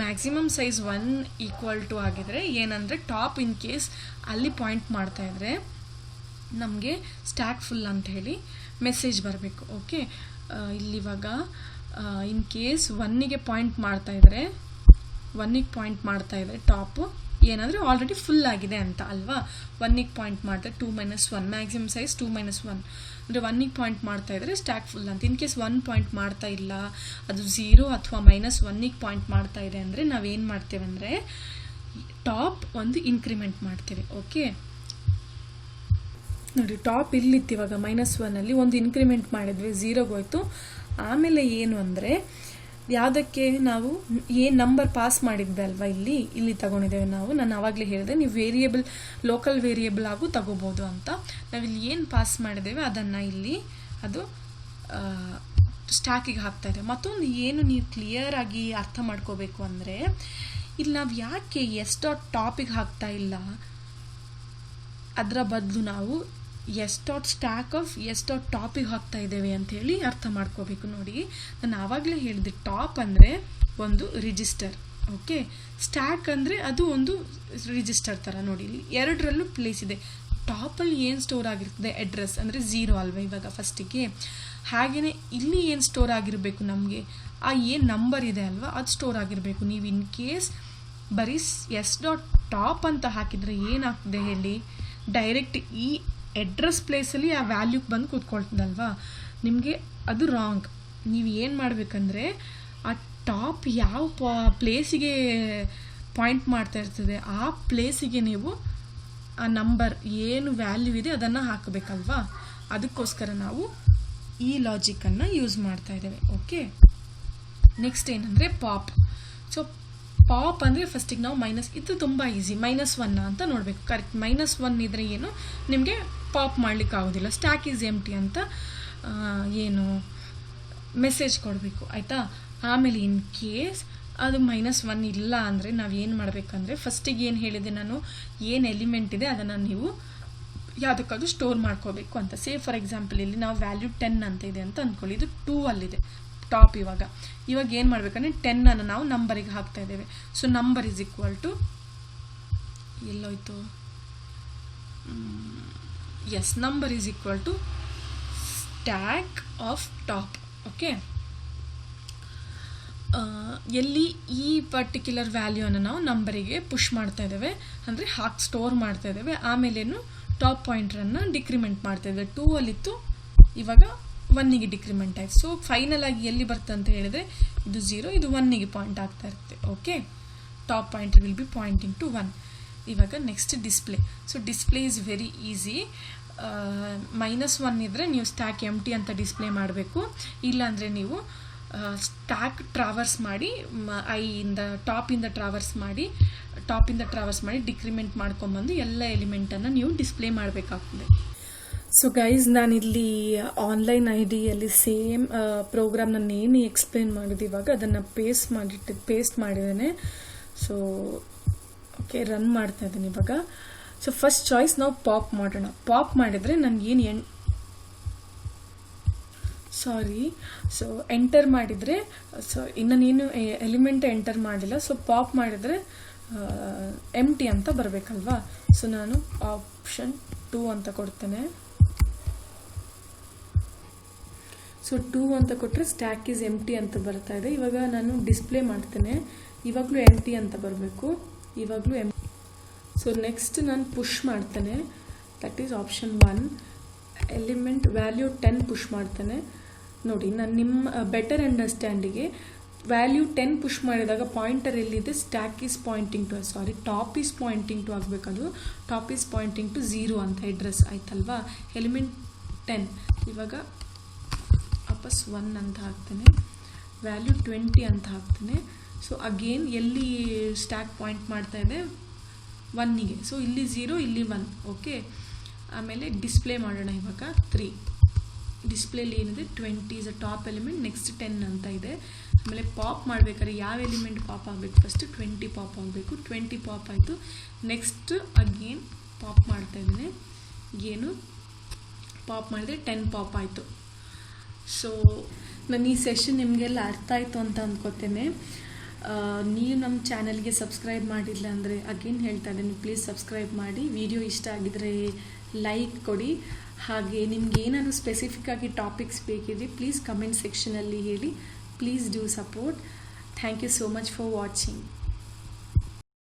ಮ್ಯಾಕ್ಸಿಮಮ್ ಸೈಜ್ 1 = ಆಗಿದ್ರೆ ಏನಂದರೆ ಟಾಪ್ ಇನ್ ಕೇಸ್ ಅಲ್ಲಿ ಪಾಯಿಂಟ್ ಮಾಡ್ತಾ ಇದ್ರೆ ನಮಗೆ ಸ್ಟ್ಯಾಕ್ ಫುಲ್ ಅಂತ ಹೇಳಿ ಮೆಸೇಜ್ ಬರಬೇಕು. ಓಕೆ, ಇಲ್ಲಿವಾಗ ಇನ್ ಕೇಸ್ 1ಗೆ ಪಾಯಿಂಟ್ ಮಾಡ್ತಾ ಇದ್ರೆ 1ಗೆ ಪಾಯಿಂಟ್ ಮಾಡ್ತಾ ಇದ್ರೆ ಟಾಪು ಏನಂದರೆ ಆಲ್ರೆಡಿ ಫುಲ್ ಆಗಿದೆ ಅಂತ ಅಲ್ವಾ. 1ಗೆ ಪಾಯಿಂಟ್ ಮಾಡಿದ್ರೆ 2 - 1 ಮ್ಯಾಕ್ಸಿಮಮ್ ಸೈಜ್ 2 - 1 ಅಂದರೆ 1ಗೆ ಪಾಯಿಂಟ್ ಮಾಡ್ತಾ ಇದ್ರೆ ಸ್ಟ್ಯಾಕ್ ಫುಲ್ ಅಂತ. ಇನ್ ಕೇಸ್ 1 ಪಾಯಿಂಟ್ ಮಾಡ್ತಾ ಇಲ್ಲ, ಅದು 0 ಅಥವಾ -1ಗೆ ಪಾಯಿಂಟ್ ಮಾಡ್ತಾ ಇದೆ ಅಂದರೆ ನಾವೇನು ಮಾಡ್ತೇವೆ ಅಂದರೆ ಟಾಪ್ ಒಂದು ಇನ್ಕ್ರಿಮೆಂಟ್ ಮಾಡ್ತೇವೆ. ಓಕೆ ನೋಡಿ, ಟಾಪ್ ಇಲ್ಲಿತ್ತು, ಇವಾಗ -1ಅಲ್ಲಿ ಒಂದು ಇನ್ಕ್ರಿಮೆಂಟ್ ಮಾಡಿದ್ವಿ, 0ಗೆ ಹೋಯ್ತು. ಆಮೇಲೆ ಏನು ಅಂದರೆ ಯಾವುದಕ್ಕೆ ನಾವು ಏನು ನಂಬರ್ ಪಾಸ್ ಮಾಡಿದ್ವಿ ಅಲ್ವಾ, ಇಲ್ಲಿ ತಗೊಂಡಿದ್ದೇವೆ ನಾವು. ನಾನು ಆವಾಗಲೇ ಹೇಳಿದೆ ನೀವು ವೇರಿಯೇಬಲ್, ಲೋಕಲ್ ವೇರಿಯೇಬಲ್ ಆಗು ತಗೋಬೋದು ಅಂತ. ನಾವಿಲ್ಲಿ ಏನು ಪಾಸ್ ಮಾಡಿದ್ದೇವೆ ಅದನ್ನು ಇಲ್ಲಿ ಅದು ಸ್ಟ್ಯಾಕಿಗೆ ಹಾಕ್ತಾ ಇದೆ. ಮತ್ತೊಂದು ಏನು ನೀವು ಕ್ಲಿಯರ್ ಆಗಿ ಅರ್ಥ ಮಾಡ್ಕೋಬೇಕು ಅಂದರೆ, ಇಲ್ಲಿ ನಾವು ಯಾಕೆ s.ಟಾಪಿಗೆ ಹಾಕ್ತಾ ಇಲ್ಲ, ಅದರ ಬದಲು ನಾವು s.stack(s.ಟಾಪಿಗೆ ಹಾಕ್ತಾ ಇದ್ದೇವೆ ಅಂತ ಹೇಳಿ ಅರ್ಥ ಮಾಡ್ಕೋಬೇಕು. ನೋಡಿ, ನಾನು ಆವಾಗಲೇ ಹೇಳಿದೆ ಟಾಪ್ ಅಂದರೆ ಒಂದು ರಿಜಿಸ್ಟರ್. ಓಕೆ, ಸ್ಟ್ಯಾಕ್ ಅಂದರೆ ಅದು ಒಂದು ರಿಜಿಸ್ಟರ್ ಥರ. ನೋಡಿ, ಇಲ್ಲಿ ಎರಡರಲ್ಲೂ ಪ್ಲೇಸ್ ಇದೆ. ಟಾಪಲ್ಲಿ ಏನು ಸ್ಟೋರ್ ಆಗಿರ್ತದೆ, ಅಡ್ರೆಸ್ ಅಂದರೆ 0 ಅಲ್ವಾ ಇವಾಗ ಫಸ್ಟಿಗೆ. ಹಾಗೆಯೇ ಇಲ್ಲಿ ಏನು ಸ್ಟೋರ್ ಆಗಿರಬೇಕು, ನಮಗೆ ಆ ಏನು ನಂಬರ್ ಇದೆ ಅಲ್ವಾ ಅದು ಸ್ಟೋರ್ ಆಗಿರಬೇಕು. ನೀವು ಇನ್ ಕೇಸ್ ಬರೀ s.ಟಾಪ್ ಅಂತ ಹಾಕಿದರೆ ಏನಾಗ್ತದೆ ಹೇಳಿ, ಡೈರೆಕ್ಟ್ ಈ ಅಡ್ರೆಸ್ ಪ್ಲೇಸಲ್ಲಿ ಆ ವ್ಯಾಲ್ಯೂಗೆ ಬಂದು ಕೂತ್ಕೊಳ್ತದಲ್ವಾ, ನಿಮಗೆ ಅದು ರಾಂಗ್. ನೀವು ಏನು ಮಾಡಬೇಕಂದ್ರೆ ಆ ಟಾಪ್ ಯಾವ ಪ್ಲೇಸಿಗೆ ಪಾಯಿಂಟ್ ಮಾಡ್ತಾ ಇರ್ತದೆ ಆ ಪ್ಲೇಸಿಗೆ ನೀವು ಆ ನಂಬರ್ ಏನು ವ್ಯಾಲ್ಯೂ ಇದೆ ಅದನ್ನು ಹಾಕಬೇಕಲ್ವಾ. ಅದಕ್ಕೋಸ್ಕರ ನಾವು ಈ ಲಾಜಿಕನ್ನು ಯೂಸ್ ಮಾಡ್ತಾ ಇದ್ದೇವೆ. ಓಕೆ, ನೆಕ್ಸ್ಟ್ ಏನಂದರೆ ಪಾಪ್. ಸೊ ಪಾಪ್ ಅಂದರೆ ಫಸ್ಟಿಗೆ ನಾವು ಇದು ತುಂಬ ಈಸಿ, -1 ಅಂತ ನೋಡಬೇಕು. ಕರೆಕ್ಟ್, -1 ಇದ್ರೆ ಏನು ನಿಮಗೆ ಪಾಪ್ ಮಾಡಲಿಕ್ಕೆ ಆಗೋದಿಲ್ಲ. ಸ್ಟ್ಯಾಕ್ ಈಸ್ ಎಂಪ್ಟಿ ಅಂತ ಏನು ಮೆಸೇಜ್ ಕೊಡಬೇಕು, ಆಯಿತಾ. ಆಮೇಲೆ ಇನ್ ಕೇಸ್ ಅದು -1 ಇಲ್ಲ ಅಂದರೆ ನಾವು ಏನು ಮಾಡಬೇಕಂದ್ರೆ ಫಸ್ಟಿಗೆ ಏನು ಹೇಳಿದೆ ನಾನು, ಏನು ಎಲಿಮೆಂಟ್ ಇದೆ ಅದನ್ನು ನೀವು ಯಾವುದಕ್ಕಾದ್ರೂ ಸ್ಟೋರ್ ಮಾಡ್ಕೋಬೇಕು ಅಂತ. ಫಾರ್ ಎಕ್ಸಾಂಪಲ್ ಇಲ್ಲಿ ನಾವು ವ್ಯಾಲ್ಯೂ 10 ಅಂತ ಇದೆ ಅಂತ ಅಂದ್ಕೊಳ್ಳಿ, ಇದು 2 ಅಲ್ಲಿದೆ ಟಾಪ್. ಇವಾಗ ಏನು ಮಾಡಬೇಕಂದ್ರೆ 10 ನಾವು ನಂಬರಿಗೆ ಹಾಕ್ತಾ ಇದ್ದೇವೆ. So number is equal to ಎಲ್ಲೋಯ್ತು, number is equal to stack of top. Okay, ಎಲ್ಲಿ ಈ ಪರ್ಟಿಕ್ಯುಲರ್ ವ್ಯಾಲ್ಯೂನ ನಾವು ನಂಬರಿಗೆ ಪುಷ್ ಮಾಡ್ತಾ ಇದ್ದೇವೆ ಅಂದರೆ ಸ್ಟೋರ್ ಮಾಡ್ತಾ ಇದ್ದೇವೆ. ಆಮೇಲೇನು ಟಾಪ್ ಪಾಯಿಂಟ್ರನ್ನು ಡಿಕ್ರಿಮೆಂಟ್ ಮಾಡ್ತಾ ಇದ್ದೇವೆ. 2 ಅಲ್ಲಿತ್ತು, ಇವಾಗ 1ಗೆ ಡಿಕ್ರಿಮೆಂಟ್ ಆಯ್ತು. ಸೊ ಫೈನಲ್ ಆಗಿ ಎಲ್ಲಿ ಬರ್ತದೆ ಅಂತ ಹೇಳಿದ್ರೆ ಇದು 0, ಇದು 1ಗೆ ಪಾಯಿಂಟ್ ಆಗ್ತಾ ಇರುತ್ತೆ. Okay, top pointer will be pointing to 1. ಇವಾಗ next display. So display is very easy. -1 ಇದ್ದರೆ ನೀವು ಸ್ಟ್ಯಾಕ್ ಎಂಟಿ ಅಂತ ಡಿಸ್ಪ್ಲೇ ಮಾಡಬೇಕು. ಇಲ್ಲಾಂದರೆ ನೀವು ಸ್ಟ್ಯಾಕ್ ಟ್ರಾವರ್ಸ್ ಮಾಡಿ ಟಾಪಿಂದ ಟ್ರಾವರ್ಸ್ ಮಾಡಿ ಡಿಕ್ರಿಮೆಂಟ್ ಮಾಡ್ಕೊಂಬಂದು ಎಲ್ಲ ಎಲಿಮೆಂಟನ್ನು ನೀವು ಡಿಸ್ಪ್ಲೇ ಮಾಡಬೇಕಾಗ್ತದೆ. ಸೊ ಗೈಸ್, ನಾನಿಲ್ಲಿ ಆನ್ಲೈನ್ ID-ಯಲ್ಲಿ ಸೇಮ್ ಪ್ರೋಗ್ರಾಮ್ ನಾನು ಏನು ಎಕ್ಸ್ಪ್ಲೇನ್ ಮಾಡಿದೆ ಇವಾಗ ಅದನ್ನು ಪೇಸ್ಟ್ ಮಾಡಿದ್ದೇನೆ. ಸೊ ಓಕೆ, ರನ್ ಮಾಡ್ತಾ ಇದ್ದೀನಿ ಇವಾಗ. ಸೊ ಫಸ್ಟ್ ಚಾಯ್ಸ್ ನಾವು ಪಾಪ್ ಮಾಡೋಣ. ಪಾಪ್ ಮಾಡಿದರೆ ನನಗೇನು ಸೊ ಎಂಟರ್ ಮಾಡಿದರೆ, ಸೊ ಇನ್ನು ನೀನು ಎಲಿಮೆಂಟ್ ಎಂಟರ್ ಮಾಡಿಲ್ಲ. ಸೊ ಪಾಪ್ ಮಾಡಿದರೆ ಎಂಟಿ ಅಂತ ಬರಬೇಕಲ್ವಾ. ಸೊ ನಾನು ಆಪ್ಷನ್ 2 ಅಂತ ಕೊಡ್ತೇನೆ. ಸೊ 2 ಅಂತ ಕೊಟ್ಟರೆ ಸ್ಟ್ಯಾಕ್ ಈಸ್ ಎಂಟಿ ಅಂತ ಬರ್ತಾ ಇದೆ. ಇವಾಗ ನಾನು ಡಿಸ್ಪ್ಲೇ ಮಾಡ್ತೇನೆ, ಇವಾಗಲೂ ಎಂಟಿ ಅಂತ ಬರಬೇಕು, ಇವಾಗಲೂ ಸೊ ನೆಕ್ಸ್ಟ್ ನಾನು ಪುಷ್ ಮಾಡ್ತೇನೆ, that is option 1. Element value 10 push ಮಾಡ್ತೇನೆ. ನೋಡಿ, ನಾನು ನಿಮ್ಮ ಬೆಟರ್ ಅಂಡರ್ಸ್ಟ್ಯಾಂಡಿಗೆ ವ್ಯಾಲ್ಯೂ 10 ಪುಷ್ ಮಾಡಿದಾಗ ಪಾಯಿಂಟರ್ ಎಲ್ಲಿದೆ, ಟಾಪ್ ಈಸ್ ಪಾಯಿಂಟಿಂಗ್ ಟು ಆಗಬೇಕದು. ಟಾಪ್ ಈಸ್ ಪಾಯಿಂಟಿಂಗ್ ಟು 0 ಅಂತ ಅಡ್ರೆಸ್ ಆಯ್ತಲ್ವಾ. ಎಲಿಮೆಂಟ್ 10 ಇವಾಗ ವಾಪಸ್ 1 ಅಂತ ಹಾಕ್ತೇನೆ, ವ್ಯಾಲ್ಯೂ 20 ಅಂತ ಹಾಕ್ತೇನೆ. ಸೊ ಅಗೇನ್ ಎಲ್ಲಿ ಸ್ಟ್ಯಾಕ್ ಪಾಯಿಂಟ್ ಮಾಡ್ತಾ ಇದೆ 1ಗೆ. ಸೊ ಇಲ್ಲಿ 0, ಇಲ್ಲಿ 1. ಓಕೆ, ಆಮೇಲೆ ಡಿಸ್ಪ್ಲೇ ಮಾಡೋಣ. ಇವಾಗ 3 ಡಿಸ್ಪ್ಲೇಲಿ ಏನಿದೆ 20 is a top element, next 10 ಅಂತ ಇದೆ. ಆಮೇಲೆ ಪಾಪ್ ಮಾಡಬೇಕಾದ್ರೆ ಯಾವ ಎಲಿಮೆಂಟ್ ಪಾಪ್ ಆಗಬೇಕು, ಫಸ್ಟ್ 20 ಪಾಪ್ ಆಗಬೇಕು. 20 ಪಾಪ್ ಆಯಿತು. ನೆಕ್ಸ್ಟ್ ಅಗೇನ್ ಪಾಪ್ ಮಾಡ್ತಾ ಇದ್ದೀನಿ, ಏನು ಪಾಪ್ ಮಾಡಿದ್ರೆ 10 ಪಾಪ್ ಆಯಿತು. ಸೊ ನಾನು ಈ ಸೆಷನ್ ನಿಮಗೆಲ್ಲ ಅರ್ಥ ಆಯಿತು ಅಂತ ಅಂದ್ಕೋತೇನೆ. ನೀವು ನಮ್ಮ ಚಾನಲ್ಗೆ ಸಬ್ಸ್ಕ್ರೈಬ್ ಮಾಡಿಲ್ಲ ಅಂದರೆ ಅಗೇನ್ ಹೇಳ್ತಾ ಇದ್ದೀನಿ, ಪ್ಲೀಸ್ ಸಬ್ಸ್ಕ್ರೈಬ್ ಮಾಡಿ. ವಿಡಿಯೋ ಇಷ್ಟ ಆಗಿದ್ರೆ ಲೈಕ್ ಕೊಡಿ. ಹಾಗೆ ನಿಮ್ಗೆ ಏನಾದರೂ ಸ್ಪೆಸಿಫಿಕ್ ಆಗಿ ಟಾಪಿಕ್ಸ್ ಬೇಕಿದ್ರೆ ಪ್ಲೀಸ್ ಕಮೆಂಟ್ ಸೆಕ್ಷನಲ್ಲಿ ಹೇಳಿ. Please do support. Thank you so much for watching.